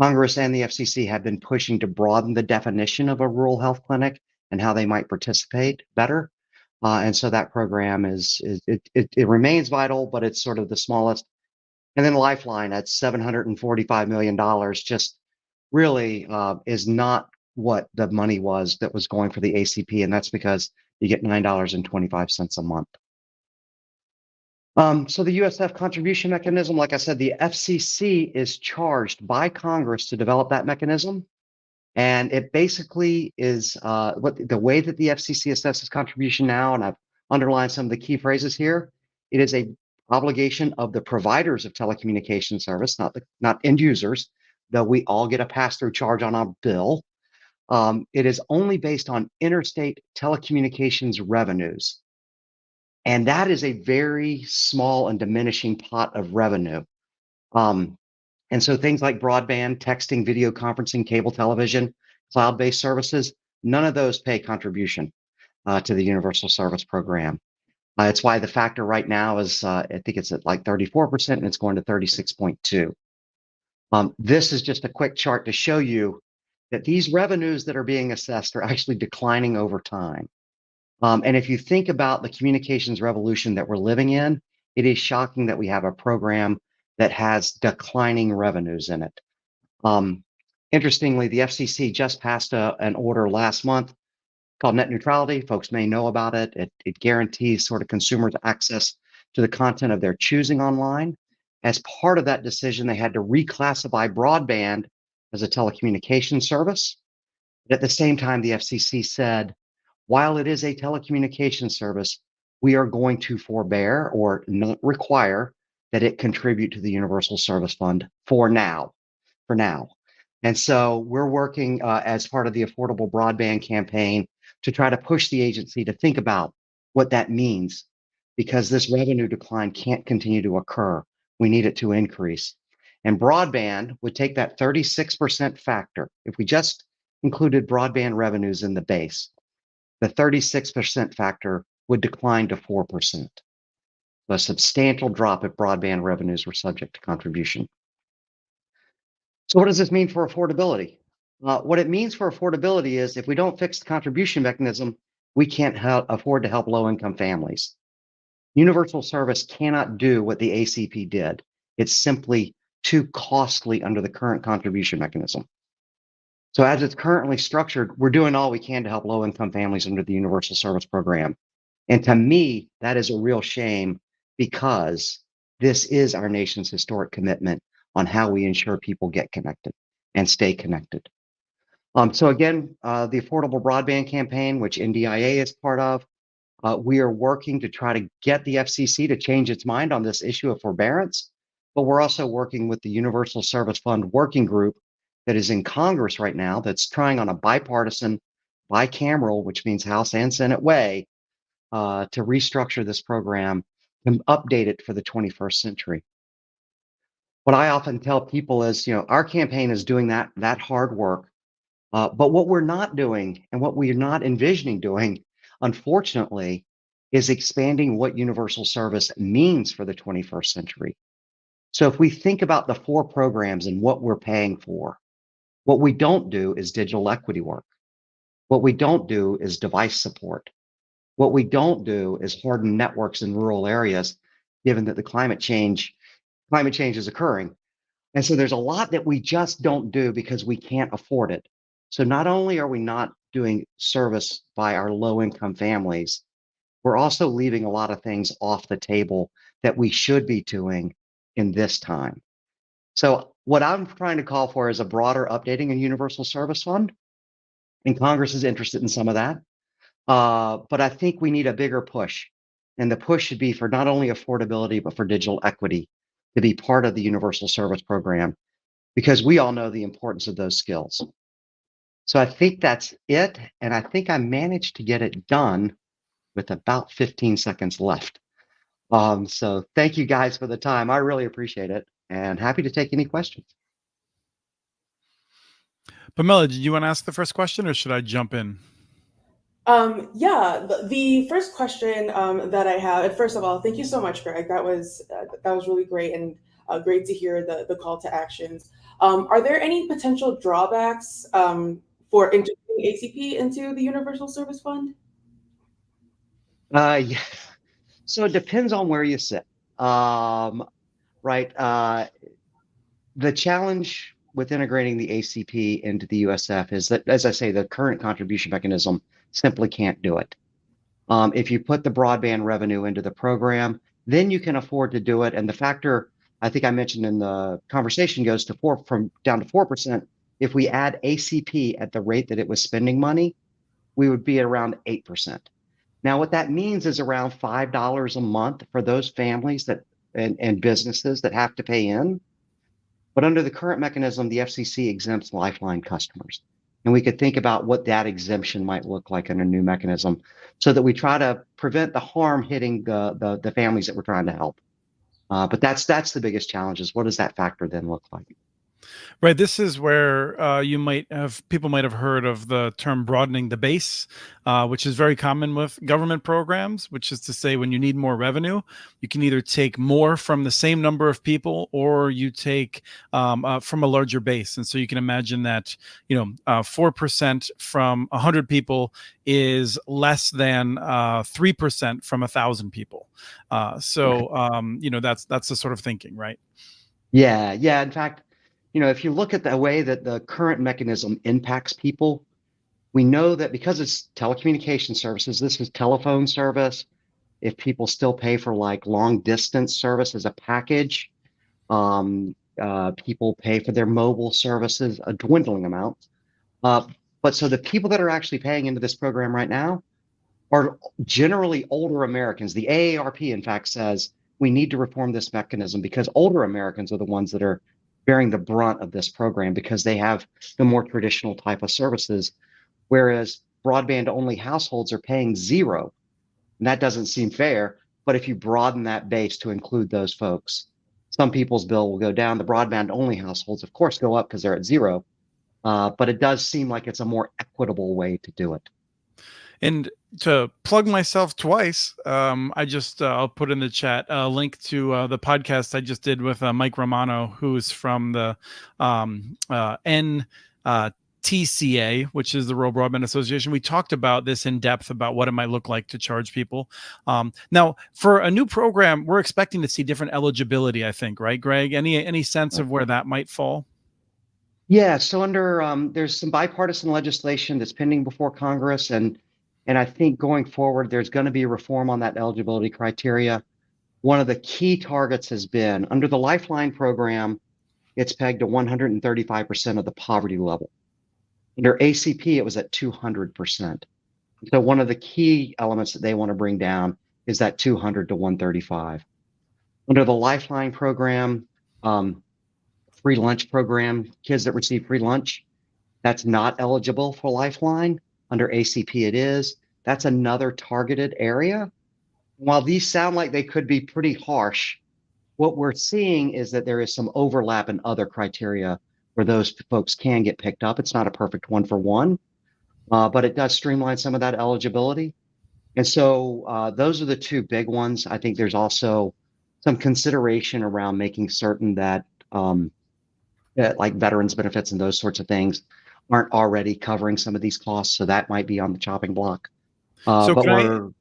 Congress and the FCC have been pushing to broaden the definition of a rural health clinic and how they might participate better. And so that program it remains vital, but it's sort of the smallest. And then Lifeline at $745 million just really is not what the money was that was going for the ACP. And that's because you get $9.25 a month. So the USF contribution mechanism, like I said, the FCC is charged by Congress to develop that mechanism. And it basically is the way that the FCC assesses contribution now, and I've underlined some of the key phrases here. It is a obligation of the providers of telecommunication service, not end users, though we all get a pass-through charge on our bill. It is only based on interstate telecommunications revenues. And that is a very small and diminishing pot of revenue. And so things like broadband, texting, video conferencing, cable television, cloud-based services, none of those pay contribution to the Universal Service Program. It's why the factor right now is, I think it's at like 34%, and it's going to 36.2. This is just a quick chart to show you that these revenues that are being assessed are actually declining over time. And if you think about the communications revolution that we're living in, it is shocking that we have a program that has declining revenues in it. Interestingly, the FCC just passed an order last month called net neutrality. Folks may know about it. It guarantees sort of consumers access to the content of their choosing online. As part of that decision, they had to reclassify broadband as a telecommunications service. But at the same time, the FCC said, while it is a telecommunications service, we are going to forbear or not require that it contribute to the Universal Service Fund for now. And so we're working as part of the Affordable Broadband campaign to try to push the agency to think about what that means, because this revenue decline can't continue to occur. We need it to increase. And broadband would take that 36% factor. If we just included broadband revenues in the base, the 36% factor would decline to 4%. A substantial drop if broadband revenues were subject to contribution. So what does this mean for affordability? What it means for affordability is if we don't fix the contribution mechanism, we can't afford to help low-income families. Universal service cannot do what the ACP did. It's simply too costly under the current contribution mechanism. So as it's currently structured, we're doing all we can to help low-income families under the Universal Service Program. And to me, that is a real shame because this is our nation's historic commitment on how we ensure people get connected and stay connected. So again, the Affordable Broadband Campaign, which NDIA is part of, we are working to try to get the FCC to change its mind on this issue of forbearance, but we're also working with the Universal Service Fund working group that is in Congress right now that's trying on a bipartisan, bicameral, which means House and Senate way, to restructure this program and update it for the 21st century. What I often tell people is, our campaign is doing that hard work, but what we're not doing and what we're not envisioning doing, unfortunately, is expanding what universal service means for the 21st century. So if we think about the 4 programs and what we're paying for, what we don't do is digital equity work. What we don't do is device support. What we don't do is harden networks in rural areas, given that the climate change is occurring. And so there's a lot that we just don't do because we can't afford it. So not only are we not doing service by our low-income families, we're also leaving a lot of things off the table that we should be doing in this time. So what I'm trying to call for is a broader updating in Universal Service Fund, and Congress is interested in some of that. But I think we need a bigger push, and the push should be for not only affordability, but for digital equity to be part of the Universal Service Program, because we all know the importance of those skills. So I think that's it, and I think I managed to get it done with about 15 seconds left. So thank you guys for the time. I really appreciate it, and happy to take any questions. Pamela, did you want to ask the first question, or should I jump in? Yeah, the first question that I have, and first of all, thank you so much, Greg. That was really great, and great to hear the call to actions. Are there any potential drawbacks for integrating ACP into the Universal Service Fund? Yeah. So it depends on where you sit, right? The challenge with integrating the ACP into the USF is that, as I say, the current contribution mechanism simply can't do it. If you put the broadband revenue into the program, then you can afford to do it. And the factor I think I mentioned in the conversation goes to down to 4%. If we add ACP at the rate that it was spending money, we would be at around 8%. Now, what that means is around $5 a month for those families and businesses that have to pay in. But under the current mechanism, the FCC exempts Lifeline customers. And we could think about what that exemption might look like in a new mechanism so that we try to prevent the harm hitting the families that we're trying to help. But that's the biggest challenge is what does that factor then look like? Right. This is where people might have heard of the term broadening the base, which is very common with government programs, which is to say when you need more revenue, you can either take more from the same number of people or you take from a larger base. And so you can imagine that, 4% from 100 people is less than 3% from 1,000 people. That's the sort of thinking, right? Yeah. In fact, if you look at the way that the current mechanism impacts people, we know that because it's telecommunication services, this is telephone service. If people still pay for like long distance service as a package, people pay for their mobile services, a dwindling amount. But so the people that are actually paying into this program right now are generally older Americans. The AARP, in fact, says we need to reform this mechanism because older Americans are the ones that are bearing the brunt of this program because they have the more traditional type of services, whereas broadband-only households are paying zero. And that doesn't seem fair, but if you broaden that base to include those folks, some people's bill will go down. The broadband-only households, of course, go up because they're at zero, but it does seem like it's a more equitable way to do it. And to plug myself twice, I'll put in the chat a link to the podcast I just did with Mike Romano, who's from the TCA, which is the Rural Broadband Association. We talked about this in depth about what it might look like to charge people. Now, for a new program, we're expecting to see different eligibility, I think, right, Greg? Any sense of where that might fall? Yeah, so under there's some bipartisan legislation that's pending before Congress, and I think going forward, there's going to be reform on that eligibility criteria. One of the key targets has been under the Lifeline program, it's pegged to 135% of the poverty level. Under ACP, it was at 200%. So one of the key elements that they want to bring down is that 200 to 135. Under the Lifeline program, free lunch program, kids that receive free lunch, that's not eligible for Lifeline. Under ACP, it is. That's another targeted area. While these sound like they could be pretty harsh, what we're seeing is that there is some overlap in other criteria where those folks can get picked up. It's not a perfect one for one, but it does streamline some of that eligibility. And so those are the two big ones. I think there's also some consideration around making certain that like veterans benefits and those sorts of things aren't already covering some of these costs. So that might be on the chopping block. So But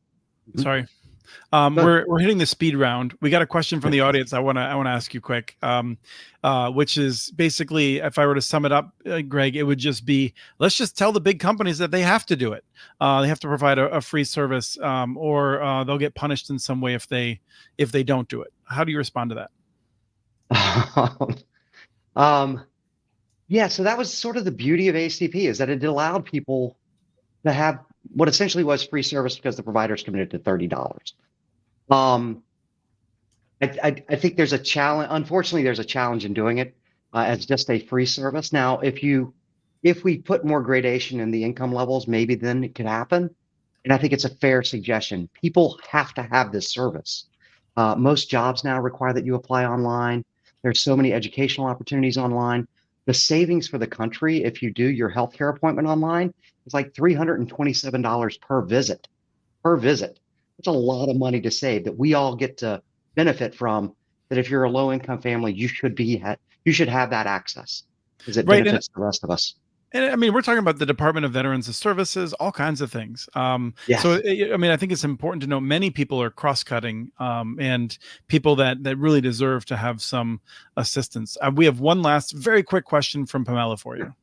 sorry. We're hitting the speed round. We got a question from the audience. I want to ask you quick, which is basically, if I were to sum it up, Greg, it would just be, let's just tell the big companies that they have to do it. They have to provide a free service, or they'll get punished in some way if they don't do it. How do you respond to that? Yeah, so that was sort of the beauty of ACP, is that it allowed people to have what essentially was free service because the provider's committed to $30. I think there's a challenge. Unfortunately, there's a challenge in doing it as just a free service. Now, if we put more gradation in the income levels, maybe then it could happen. And I think it's a fair suggestion. People have to have this service. Most jobs now require that you apply online. There's so many educational opportunities online. The savings for the country, if you do your healthcare appointment online, is like $327 per visit. That's a lot of money to save that we all get to benefit from. That if you're a low-income family, you should have that access, because it benefits the rest of us. And I mean, we're talking about the Department of Veterans Services, all kinds of things. Yes. So, I mean, I think it's important to know many people are cross-cutting, and people that really deserve to have some assistance. We have one last very quick question from Pamela for you.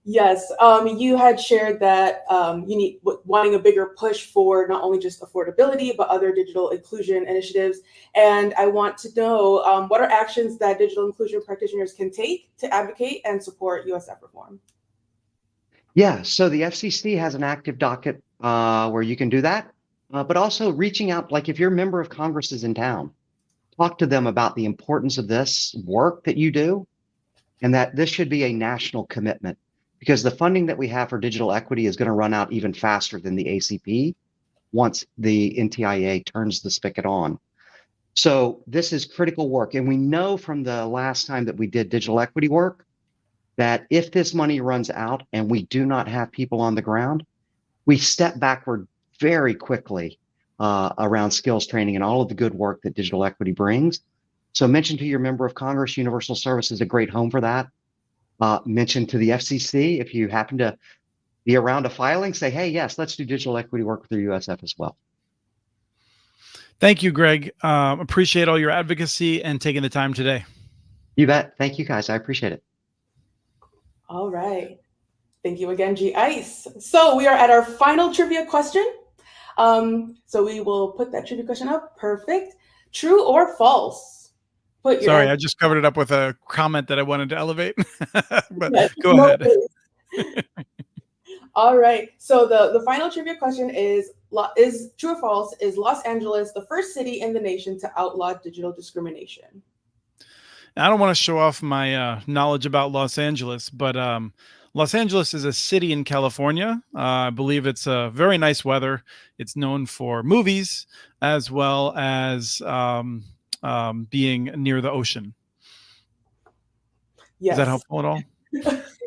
Yes, you had shared that you wanting a bigger push for not only just affordability, but other digital inclusion initiatives. And I want to know what are actions that digital inclusion practitioners can take to advocate and support USF reform? Yeah, so the FCC has an active docket where you can do that, but also reaching out, like if your member of Congress is in town, talk to them about the importance of this work that you do, and that this should be a national commitment, because the funding that we have for digital equity is going to run out even faster than the ACP once the NTIA turns the spigot on. So this is critical work. And we know from the last time that we did digital equity work that if this money runs out and we do not have people on the ground, we step backward very quickly around skills training and all of the good work that digital equity brings. So mention to your member of Congress, Universal Service is a great home for that. Mention to the FCC, if you happen to be around a filing, say, hey, yes, let's do digital equity work through USF as well. Thank you, Greg. Appreciate all your advocacy and taking the time today. You bet. Thank you, guys. I appreciate it. All right. Thank you again, G. Ice. So we are at our final trivia question. So we will put that trivia question up. Perfect. True or false? Sorry, I just covered it up with a comment that I wanted to elevate. But yes, go ahead. All right. So the final trivia question is true or false? Is Los Angeles the first city in the nation to outlaw digital discrimination? I don't want to show off my knowledge about Los Angeles, but Los Angeles is a city in California. I believe it's very nice weather. It's known for movies as well as being near the ocean. Yes. Is that helpful at all?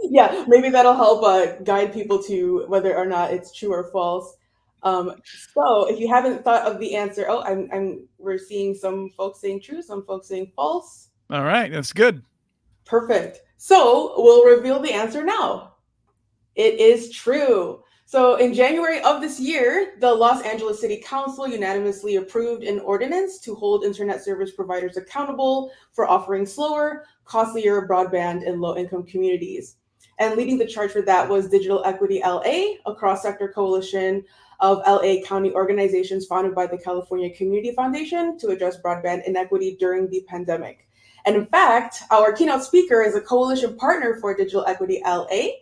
Yeah, maybe that'll help guide people to whether or not it's true or false. So if you haven't thought of the answer, we're seeing some folks saying true, some folks saying false. All right, that's good. Perfect. So we'll reveal the answer now. It is true. So in January of this year, the Los Angeles City Council unanimously approved an ordinance to hold internet service providers accountable for offering slower, costlier broadband in low-income communities. And leading the charge for that was Digital Equity LA, a cross-sector coalition of LA County organizations founded by the California Community Foundation to address broadband inequity during the pandemic. And in fact, our keynote speaker is a coalition partner for Digital Equity LA.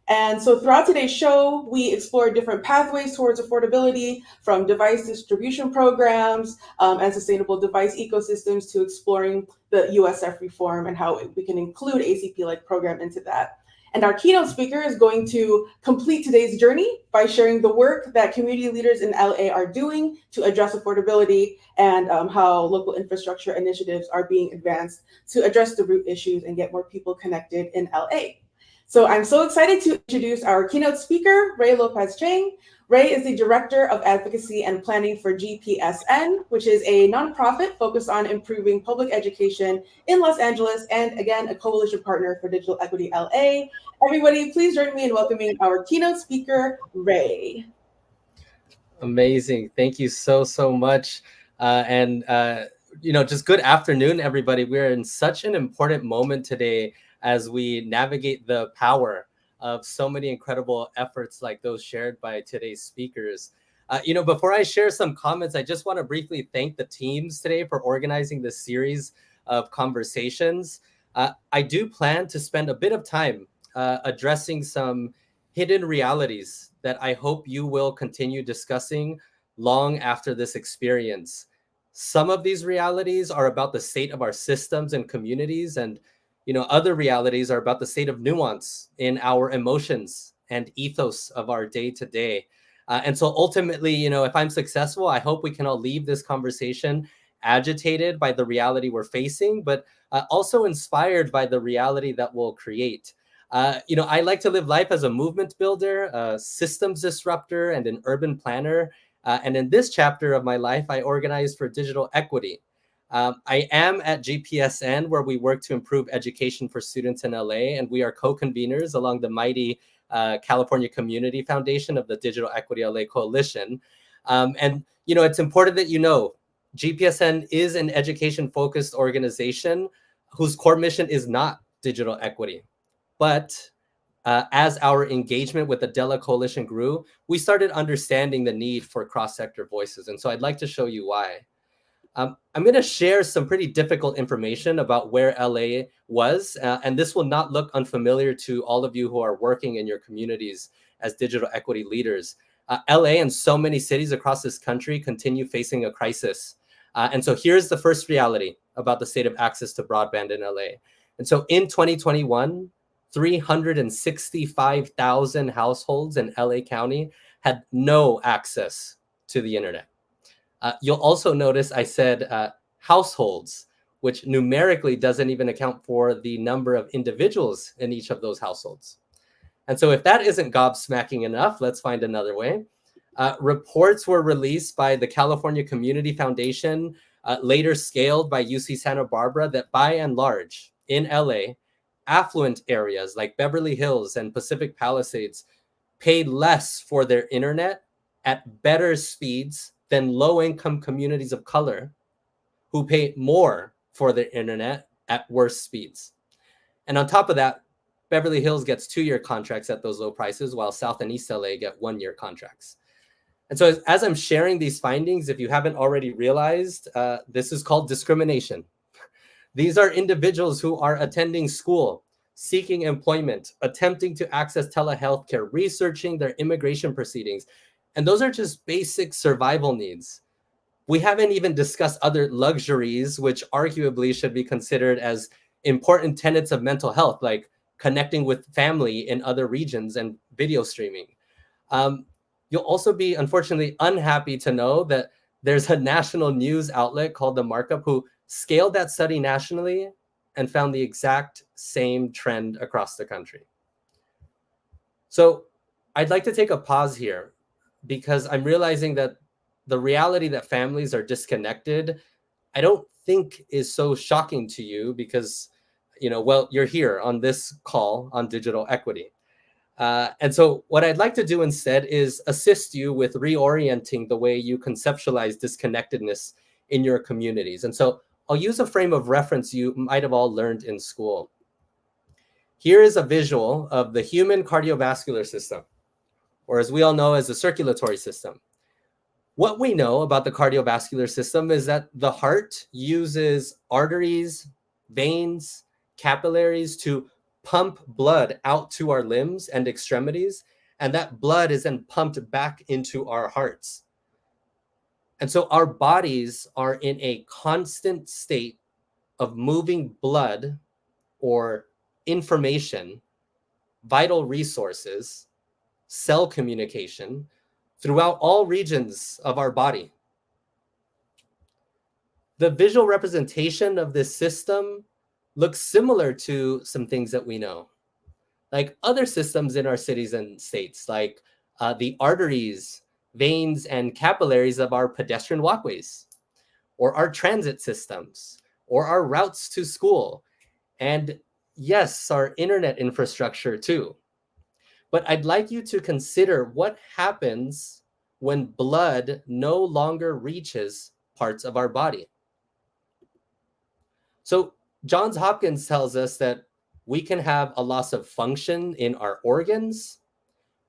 And so throughout today's show, we explore different pathways towards affordability, from device distribution programs and sustainable device ecosystems to exploring the USF reform and how we can include ACP-like program into that. And our keynote speaker is going to complete today's journey by sharing the work that community leaders in LA are doing to address affordability and how local infrastructure initiatives are being advanced to address the root issues and get more people connected in LA. So I'm so excited to introduce our keynote speaker, Ray Lopez Chang. Ray is the Director of Advocacy and Planning for GPSN, which is a nonprofit focused on improving public education in Los Angeles, and again, a coalition partner for Digital Equity LA. Everybody, please join me in welcoming our keynote speaker, Ray. Amazing. Thank you so much. Just good afternoon, everybody. We're in such an important moment today as we navigate the power of so many incredible efforts like those shared by today's speakers. Before I share some comments, I just want to briefly thank the teams today for organizing this series of conversations. I do plan to spend a bit of time addressing some hidden realities that I hope you will continue discussing long after this experience. Some of these realities are about the state of our systems and communities, and other realities are about the state of nuance in our emotions and ethos of our day-to-day. And so ultimately, if I'm successful, I hope we can all leave this conversation agitated by the reality we're facing, but also inspired by the reality that we'll create. I like to live life as a movement builder, a systems disruptor, and an urban planner. And in this chapter of my life, I organize for digital equity. I am at GPSN, where we work to improve education for students in LA, and we are co-conveners along the mighty California Community Foundation of the Digital Equity LA Coalition. It's important that GPSN is an education-focused organization whose core mission is not digital equity. But as our engagement with the Dela Coalition grew, we started understanding the need for cross-sector voices. And so I'd like to show you why. I'm going to share some pretty difficult information about where LA was, and this will not look unfamiliar to all of you who are working in your communities as digital equity leaders. LA and so many cities across this country continue facing a crisis. And so here's the first reality about the state of access to broadband in LA. And so in 2021, 365,000 households in LA County had no access to the internet. You'll also notice I said households, which numerically doesn't even account for the number of individuals in each of those households. And so if that isn't gobsmacking enough, let's find another way. Reports were released by the California Community Foundation, later scaled by UC Santa Barbara, that by and large in LA, affluent areas like Beverly Hills and Pacific Palisades paid less for their internet at better speeds than low-income communities of color who pay more for their internet at worse speeds. And on top of that, Beverly Hills gets 2-year contracts at those low prices, while South and East LA get 1-year contracts. And so as I'm sharing these findings, if you haven't already realized, this is called discrimination. These are individuals who are attending school, seeking employment, attempting to access telehealth care, researching their immigration proceedings. And those are just basic survival needs. We haven't even discussed other luxuries, which arguably should be considered as important tenets of mental health, like connecting with family in other regions and video streaming. You'll also be, unfortunately, unhappy to know that there's a national news outlet called The Markup who scaled that study nationally and found the exact same trend across the country. So I'd like to take a pause here, because I'm realizing that the reality that families are disconnected, I don't think is so shocking to you because, you're here on this call on digital equity. And so what I'd like to do instead is assist you with reorienting the way you conceptualize disconnectedness in your communities. And so I'll use a frame of reference you might have all learned in school. Here is a visual of the human cardiovascular system, or as we all know as the circulatory system. What we know about the cardiovascular system is that the heart uses arteries, veins, capillaries to pump blood out to our limbs and extremities, and that blood is then pumped back into our hearts. And so our bodies are in a constant state of moving blood or information, vital resources, cell communication throughout all regions of our body. The visual representation of this system looks similar to some things that we know, like other systems in our cities and states, like the arteries, veins, and capillaries of our pedestrian walkways, or our transit systems, or our routes to school, and yes, our internet infrastructure too. But I'd like you to consider what happens when blood no longer reaches parts of our body. So Johns Hopkins tells us that we can have a loss of function in our organs,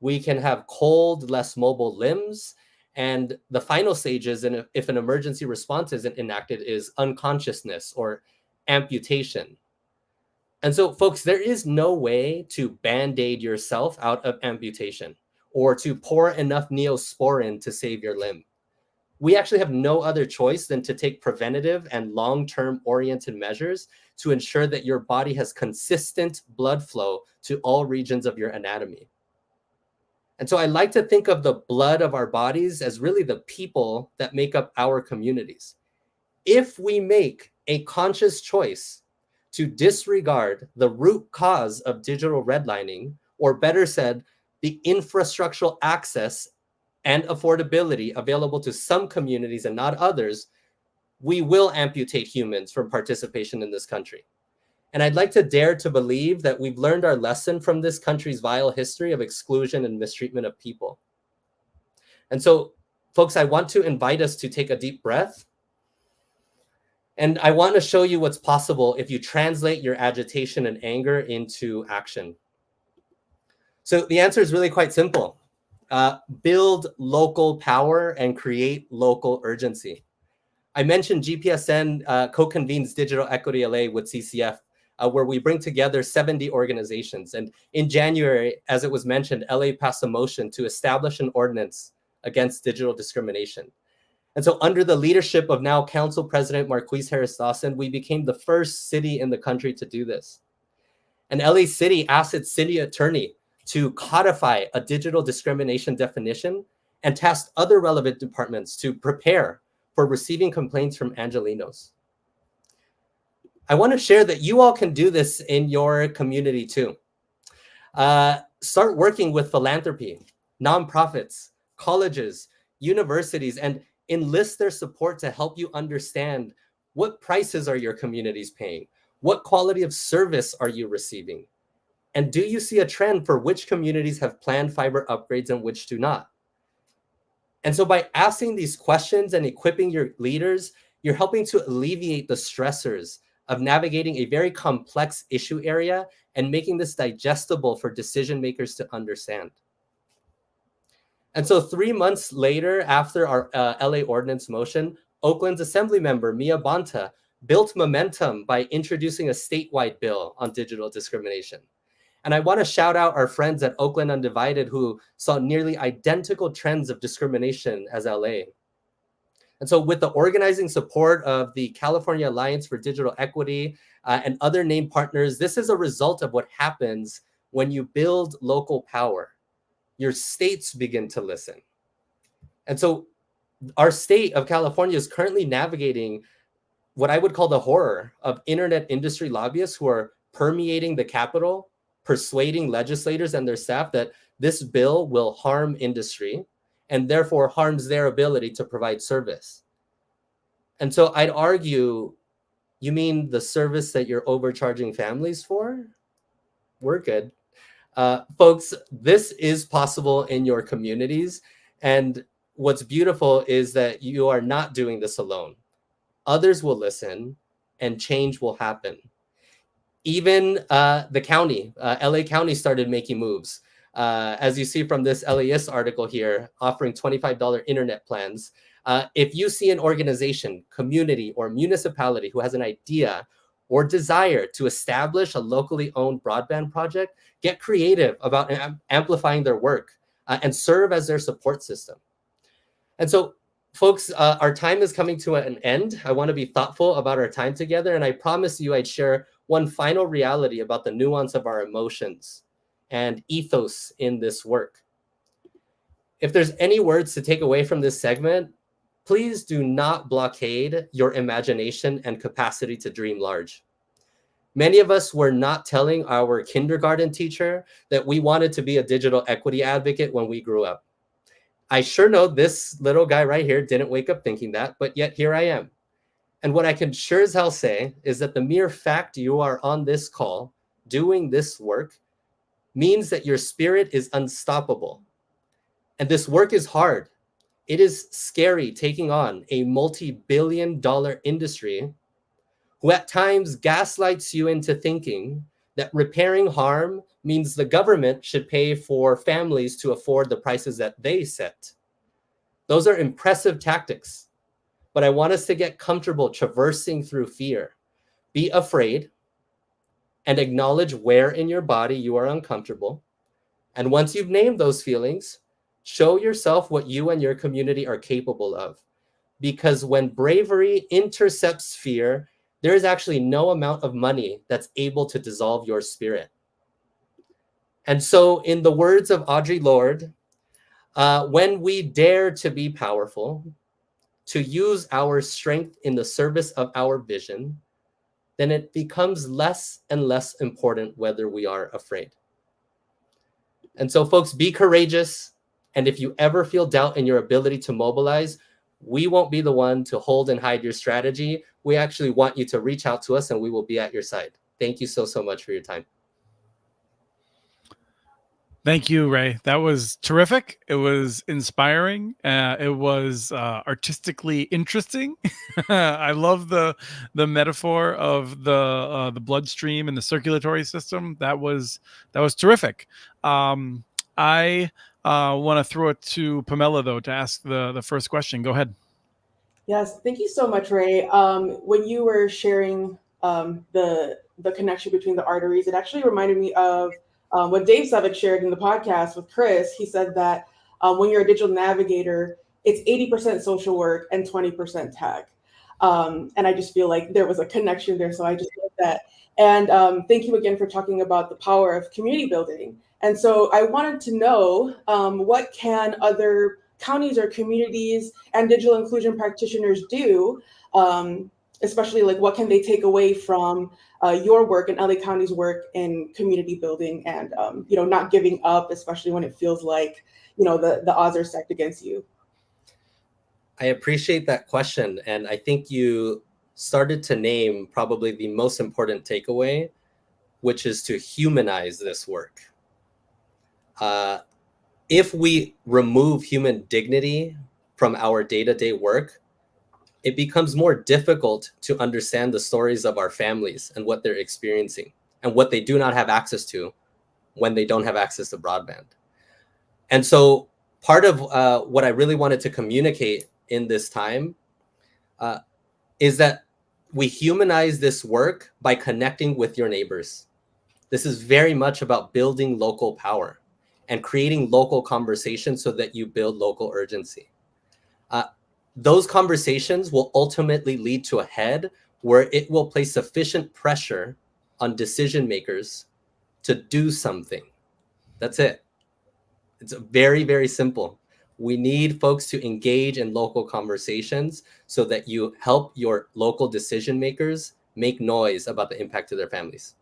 we can have cold, less mobile limbs, and the final stages, and if an emergency response isn't enacted, is unconsciousness or amputation. And so, folks, there is no way to band-aid yourself out of amputation or to pour enough neosporin to save your limb. We actually have no other choice than to take preventative and long-term oriented measures to ensure that your body has consistent blood flow to all regions of your anatomy. And so I like to think of the blood of our bodies as really the people that make up our communities. If we make a conscious choice to disregard the root cause of digital redlining, or better said, the infrastructural access and affordability available to some communities and not others, we will amputate humans from participation in this country. And I'd like to dare to believe that we've learned our lesson from this country's vile history of exclusion and mistreatment of people. And so, folks, I want to invite us to take a deep breath. And I want to show you what's possible if you translate your agitation and anger into action. So the answer is really quite simple. Build local power and create local urgency. I mentioned GPSN co-convenes Digital Equity LA with CCF, where we bring together 70 organizations. And in January, as it was mentioned, LA passed a motion to establish an ordinance against digital discrimination. And so under the leadership of now Council President Marquise Harris Dawson, we became the first city in the country to do this. And LA City asked its city attorney to codify a digital discrimination definition and tasked other relevant departments to prepare for receiving complaints from Angelenos. I want to share that you all can do this in your community too. Start working with philanthropy, nonprofits, colleges, universities, and enlist their support to help you understand what prices are your communities paying, what quality of service are you receiving, and do you see a trend for which communities have planned fiber upgrades and which do not? And so by asking these questions and equipping your leaders, you're helping to alleviate the stressors of navigating a very complex issue area and making this digestible for decision makers to understand. And so 3 months later, after our LA ordinance motion, Oakland's Assembly member, Mia Bonta, built momentum by introducing a statewide bill on digital discrimination. And I want to shout out our friends at Oakland Undivided who saw nearly identical trends of discrimination as LA. And so with the organizing support of the California Alliance for Digital Equity and other named partners, this is a result of what happens when you build local power. Your states begin to listen. And so our state of California is currently navigating what I would call the horror of internet industry lobbyists who are permeating the Capitol, persuading legislators and their staff that this bill will harm industry and therefore harms their ability to provide service. And so I'd argue, you mean the service that you're overcharging families for? We're good. Folks, this is possible in your communities. And what's beautiful is that you are not doing this alone. Others will listen and change will happen. Even the county, LA County started making moves. As you see from this LAist article here, offering $25 internet plans. If you see an organization, community, or municipality who has an idea or desire to establish a locally owned broadband project, get creative about amplifying their work and serve as their support system. And so, folks, our time is coming to an end. I want to be thoughtful about our time together, and I promised you I'd share one final reality about the nuance of our emotions and ethos in this work. If there's any words to take away from this segment, please do not blockade your imagination and capacity to dream large. Many of us were not telling our kindergarten teacher that we wanted to be a digital equity advocate when we grew up. I sure know this little guy right here didn't wake up thinking that, but yet here I am. And what I can sure as hell say is that the mere fact you are on this call doing this work means that your spirit is unstoppable. And this work is hard. It is scary taking on a multi-billion-dollar industry who at times gaslights you into thinking that repairing harm means the government should pay for families to afford the prices that they set. Those are impressive tactics, but I want us to get comfortable traversing through fear. Be afraid and acknowledge where in your body you are uncomfortable. And once you've named those feelings, show yourself what you and your community are capable of. Because when bravery intercepts fear, there is actually no amount of money that's able to dissolve your spirit. And so, in the words of Audre Lorde, when we dare to be powerful, to use our strength in the service of our vision, then it becomes less and less important whether we are afraid. And so, folks, be courageous. And if you ever feel doubt in your ability to mobilize, we won't be the one to hold and hide your strategy. We actually want you to reach out to us and we will be at your side. Thank you so much for your time. Thank you, Ray. That was terrific. It was inspiring. It was artistically interesting. I love the metaphor of the bloodstream and the circulatory system. That was terrific. I want to throw it to Pamela though to ask the first question. Go ahead. Yes, thank you so much, Ray. When you were sharing the connection between the arteries, it actually reminded me of what Dave Savick shared in the podcast with Chris. He said that when you're a digital navigator, it's 80% social work and 20% tech. And I just feel like there was a connection there. So I just love that. And thank you again for talking about the power of community building. And so I wanted to know what can other counties or communities and digital inclusion practitioners do, especially like what can they take away from your work and LA County's work in community building and not giving up, especially when it feels like the odds are stacked against you. I appreciate that question, and I think you started to name probably the most important takeaway, which is to humanize this work. If we remove human dignity from our day-to-day work, it becomes more difficult to understand the stories of our families and what they're experiencing and what they do not have access to when they don't have access to broadband. And so part of what I really wanted to communicate in this time is that we humanize this work by connecting with your neighbors. This is very much about building local power and creating local conversations so that you build local urgency. Those conversations will ultimately lead to a head where it will place sufficient pressure on decision makers to do something. That's it. It's very, very simple. We need folks to engage in local conversations so that you help your local decision makers make noise about the impact to their families.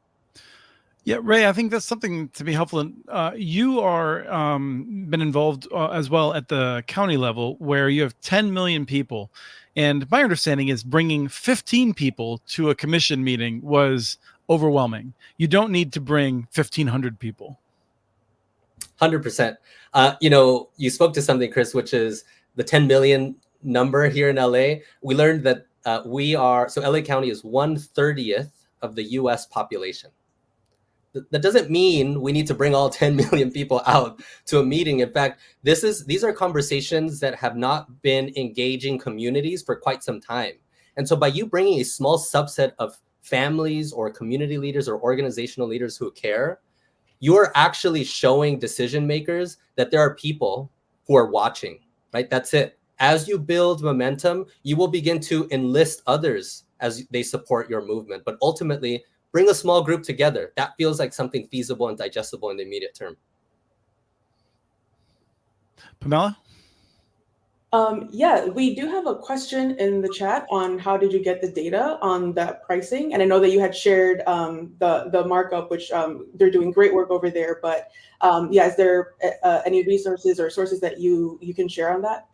Yeah, Ray, I think that's something to be helpful. You are been involved as well at the county level where you have 10 million people. And my understanding is bringing 15 people to a commission meeting was overwhelming. You don't need to bring 1,500 people. 100%. You spoke to something, Chris, which is the 10 million number here in LA. We learned that LA County is 1/30th of the US population. That doesn't mean we need to bring all 10 million people out to a meeting. In fact, these are conversations that have not been engaging communities for quite some time. And so by you bringing a small subset of families or community leaders or organizational leaders who care, you're actually showing decision makers that there are people who are watching, right? That's it. As you build momentum, you will begin to enlist others as they support your movement. But ultimately, bring a small group together. That feels like something feasible and digestible in the immediate term. Pamela? Yeah, we do have a question in the chat on how did you get the data on that pricing? And I know that you had shared the markup, which they're doing great work over there. But yeah, is there any resources or sources that you can share on that?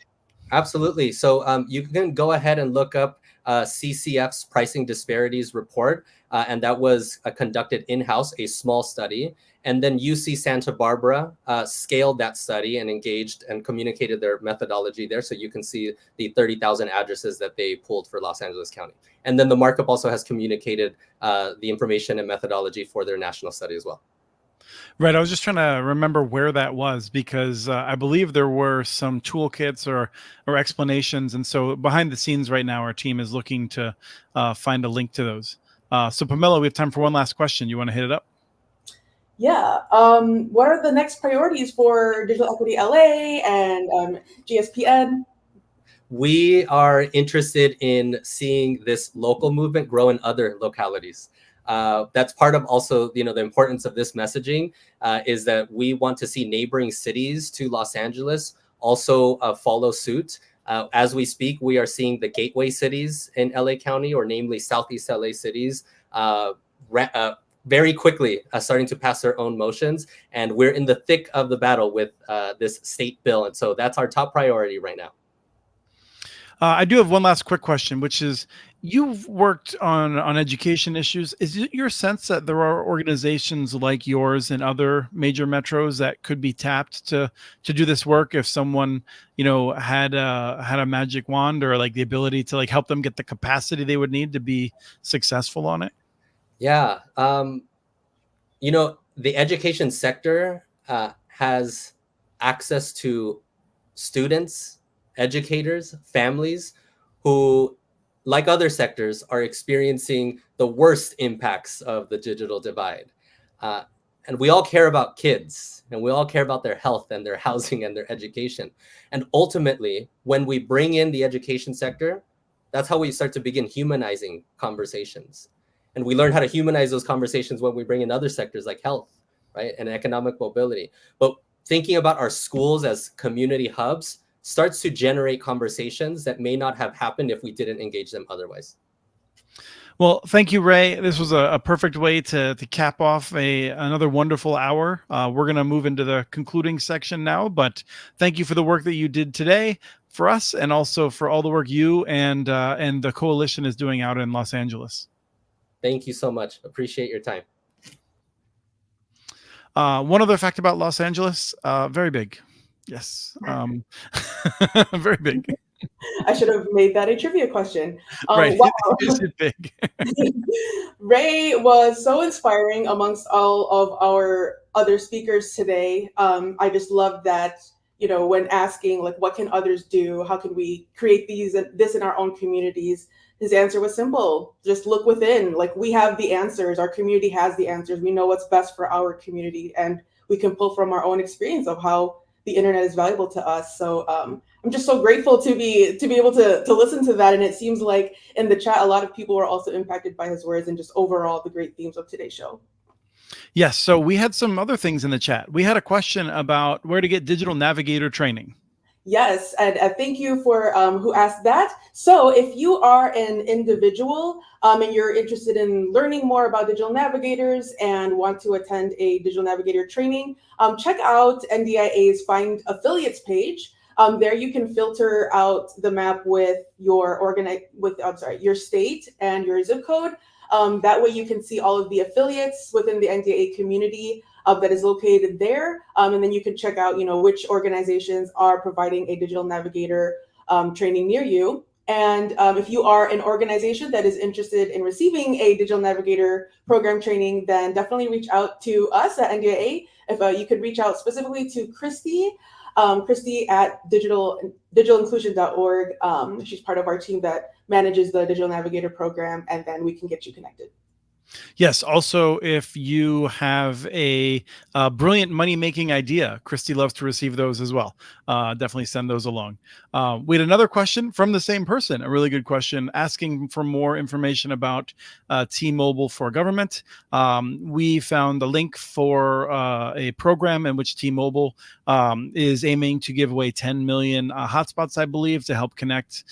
Absolutely. So you can go ahead and look up CCF's pricing disparities report, and that was conducted in-house, a small study. And then UC Santa Barbara scaled that study and engaged and communicated their methodology there. So you can see the 30,000 addresses that they pulled for Los Angeles County. And then the markup also has communicated the information and methodology for their national study as well. Right. I was just trying to remember where that was because I believe there were some toolkits or explanations. And so behind the scenes right now, our team is looking to find a link to those. So Pamela, we have time for one last question. You want to hit it up? Yeah. What are the next priorities for Digital Equity LA and GSPN? We are interested in seeing this local movement grow in other localities. That's part of also, the importance of this messaging is that we want to see neighboring cities to Los Angeles also follow suit. As we speak, we are seeing the gateway cities in LA County, or namely Southeast LA cities, very quickly starting to pass their own motions. And we're in the thick of the battle with this state bill. And so that's our top priority right now. I do have one last quick question, which is you've worked on education issues. Is it your sense that there are organizations like yours in other major metros that could be tapped to do this work if someone, had a magic wand or like the ability to like help them get the capacity they would need to be successful on it? Yeah. The education sector has access to students, educators, families who, like other sectors, are experiencing the worst impacts of the digital divide. And we all care about kids, and we all care about their health and their housing and their education. And ultimately, when we bring in the education sector, that's how we start to begin humanizing conversations. And we learn how to humanize those conversations when we bring in other sectors like health, right, and economic mobility. But thinking about our schools as community hubs starts to generate conversations that may not have happened if we didn't engage them otherwise. Well, thank you, Ray. This was a perfect way to cap off another wonderful hour. We're going to move into the concluding section now, but thank you for the work that you did today for us and also for all the work you and the coalition is doing out in Los Angeles. Thank you so much. Appreciate your time. One other fact about Los Angeles, very big. Yes. Very big. I should have made that a trivia question. Right. Wow. Is it big? Ray was so inspiring amongst all of our other speakers today. I just love that, when asking like, what can others do? How can we create this in our own communities? His answer was simple. Just look within. Like, we have the answers. Our community has the answers. We know what's best for our community, and we can pull from our own experience of how the internet is valuable to us. So I'm just so grateful to be able to listen to that. And it seems like in the chat, a lot of people were also impacted by his words and just overall the great themes of today's show. Yes. So we had some other things in the chat. We had a question about where to get digital navigator training. Yes, and thank you for who asked that. So if you are an individual and you're interested in learning more about digital navigators and want to attend a digital navigator training, check out NDIA's Find Affiliates page. There you can filter out the map with your your state and your zip code. That way you can see all of the affiliates within the NDIA community. that is located there. And then you can check out, which organizations are providing a digital navigator training near you. And if you are an organization that is interested in receiving a digital navigator program training, then definitely reach out to us at NDIA. If you could reach out specifically to Christy at digitalinclusion.org. She's part of our team that manages the digital navigator program, and then we can get you connected. Yes. Also, if you have a brilliant money-making idea, Christy loves to receive those as well. Definitely send those along. We had another question from the same person, a really good question, asking for more information about T-Mobile for government. We found the link for a program in which T-Mobile is aiming to give away 10 million hotspots, I believe, to help connect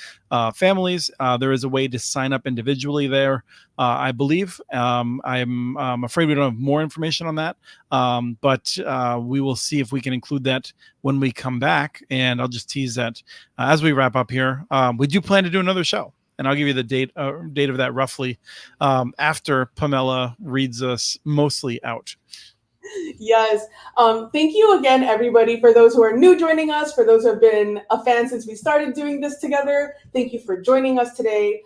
families. There is a way to sign up individually there, I believe. I'm afraid we don't have more information on that, but we will see if we can include that when we come back. And I'll just tease that as we wrap up here. We do plan to do another show, and I'll give you the date of that roughly after Pamela reads us mostly out. Yes. Thank you again, everybody, for those who are new joining us, for those who have been a fan since we started doing this together. Thank you for joining us today.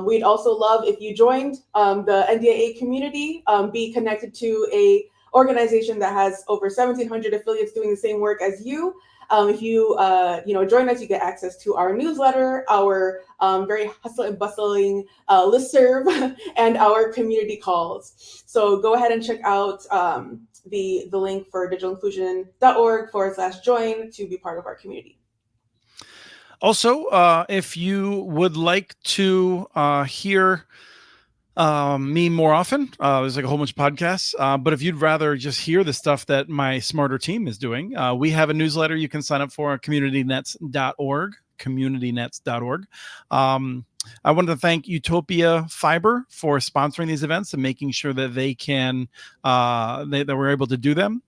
We'd also love if you joined the NDIA community, be connected to a organization that has over 1,700 affiliates doing the same work as you. If you join us, you get access to our newsletter, our very hustle and bustling listserv, and our community calls. So go ahead and check out the link for digitalinclusion.org/join to be part of our community. Also, if you would like to hear me more often, there's like a whole bunch of podcasts, but if you'd rather just hear the stuff that my smarter team is doing, we have a newsletter you can sign up for at communitynets.org. I wanted to thank Utopia Fiber for sponsoring these events and making sure that they can that we're able to do them.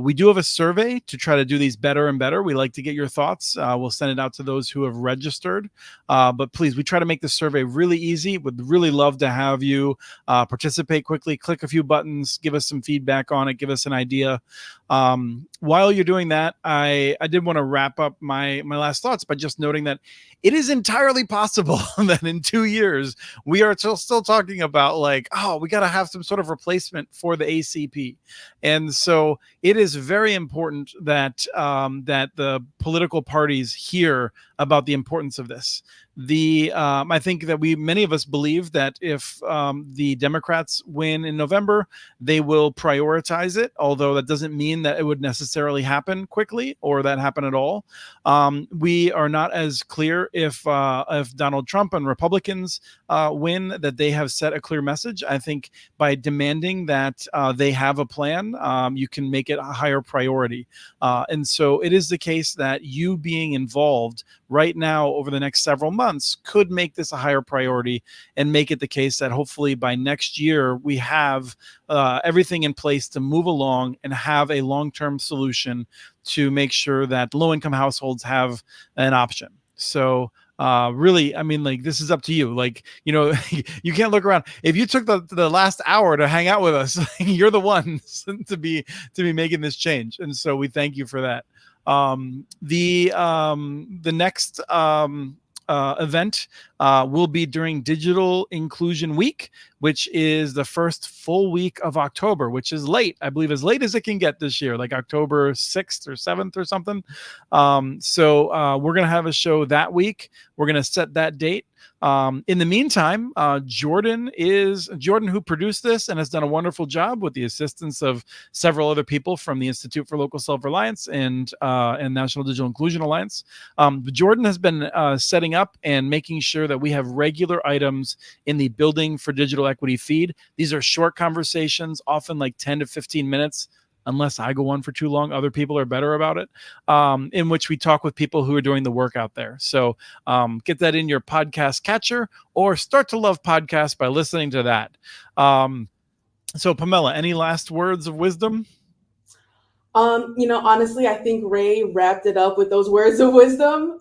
We do have a survey to try to do these better and better. We like to get your thoughts. We'll send it out to those who have registered. But please, we try to make the survey really easy. Would really love to have you participate quickly, click a few buttons, give us some feedback on it, give us an idea. While you're doing that, I did want to wrap up my last thoughts by just noting that it is entirely possible that in 2 years we are still talking about like, oh, we got to have some sort of replacement for the ACP. And so it is very important that that the political parties hear about the importance of this. I think that many of us believe that if the Democrats win in November, they will prioritize it, although that doesn't mean that it would necessarily happen quickly or that happen at all. We are not as clear if Donald Trump and Republicans win, that they have set a clear message. I think by demanding that they have a plan, you can make it a higher priority. And so it is the case that you being involved right now over the next several months could make this a higher priority and make it the case that hopefully by next year we have everything in place to move along and have a long-term solution to make sure that low-income households have an option. So really, I mean, like, this is up to you. Like, you can't look around. If you took the last hour to hang out with us, you're the ones to be making this change. And so we thank you for that. The next event will be during Digital Inclusion Week, which is the first full week of October, which is late, I believe, as late as it can get this year, like October 6th or 7th or something. So we're going to have a show that week. We're going to set that date. In the meantime, Jordan, who produced this and has done a wonderful job with the assistance of several other people from the Institute for Local Self-Reliance and National Digital Inclusion Alliance. Jordan has been setting up and making sure that we have regular items in the Building for Digital Equity feed. These are short conversations, often like 10 to 15 minutes. Unless I go on for too long, other people are better about it, in which we talk with people who are doing the work out there. So get that in your podcast catcher or start to love podcasts by listening to that. So Pamela, any last words of wisdom? Honestly, I think Ray wrapped it up with those words of wisdom.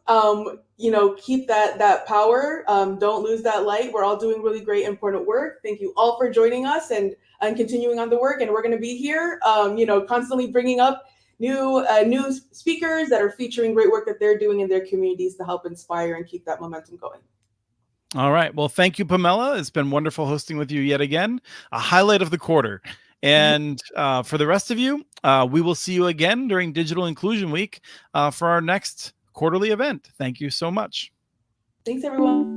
Keep that power. Don't lose that light. We're all doing really great, important work. Thank you all for joining us and continuing on the work. And we're going to be here, constantly bringing up new speakers that are featuring great work that they're doing in their communities to help inspire and keep that momentum going. All right. Well, thank you, Pamela. It's been wonderful hosting with you yet again. A highlight of the quarter. And for the rest of you, we will see you again during Digital Inclusion Week for our next quarterly event. Thank you so much. Thanks, everyone.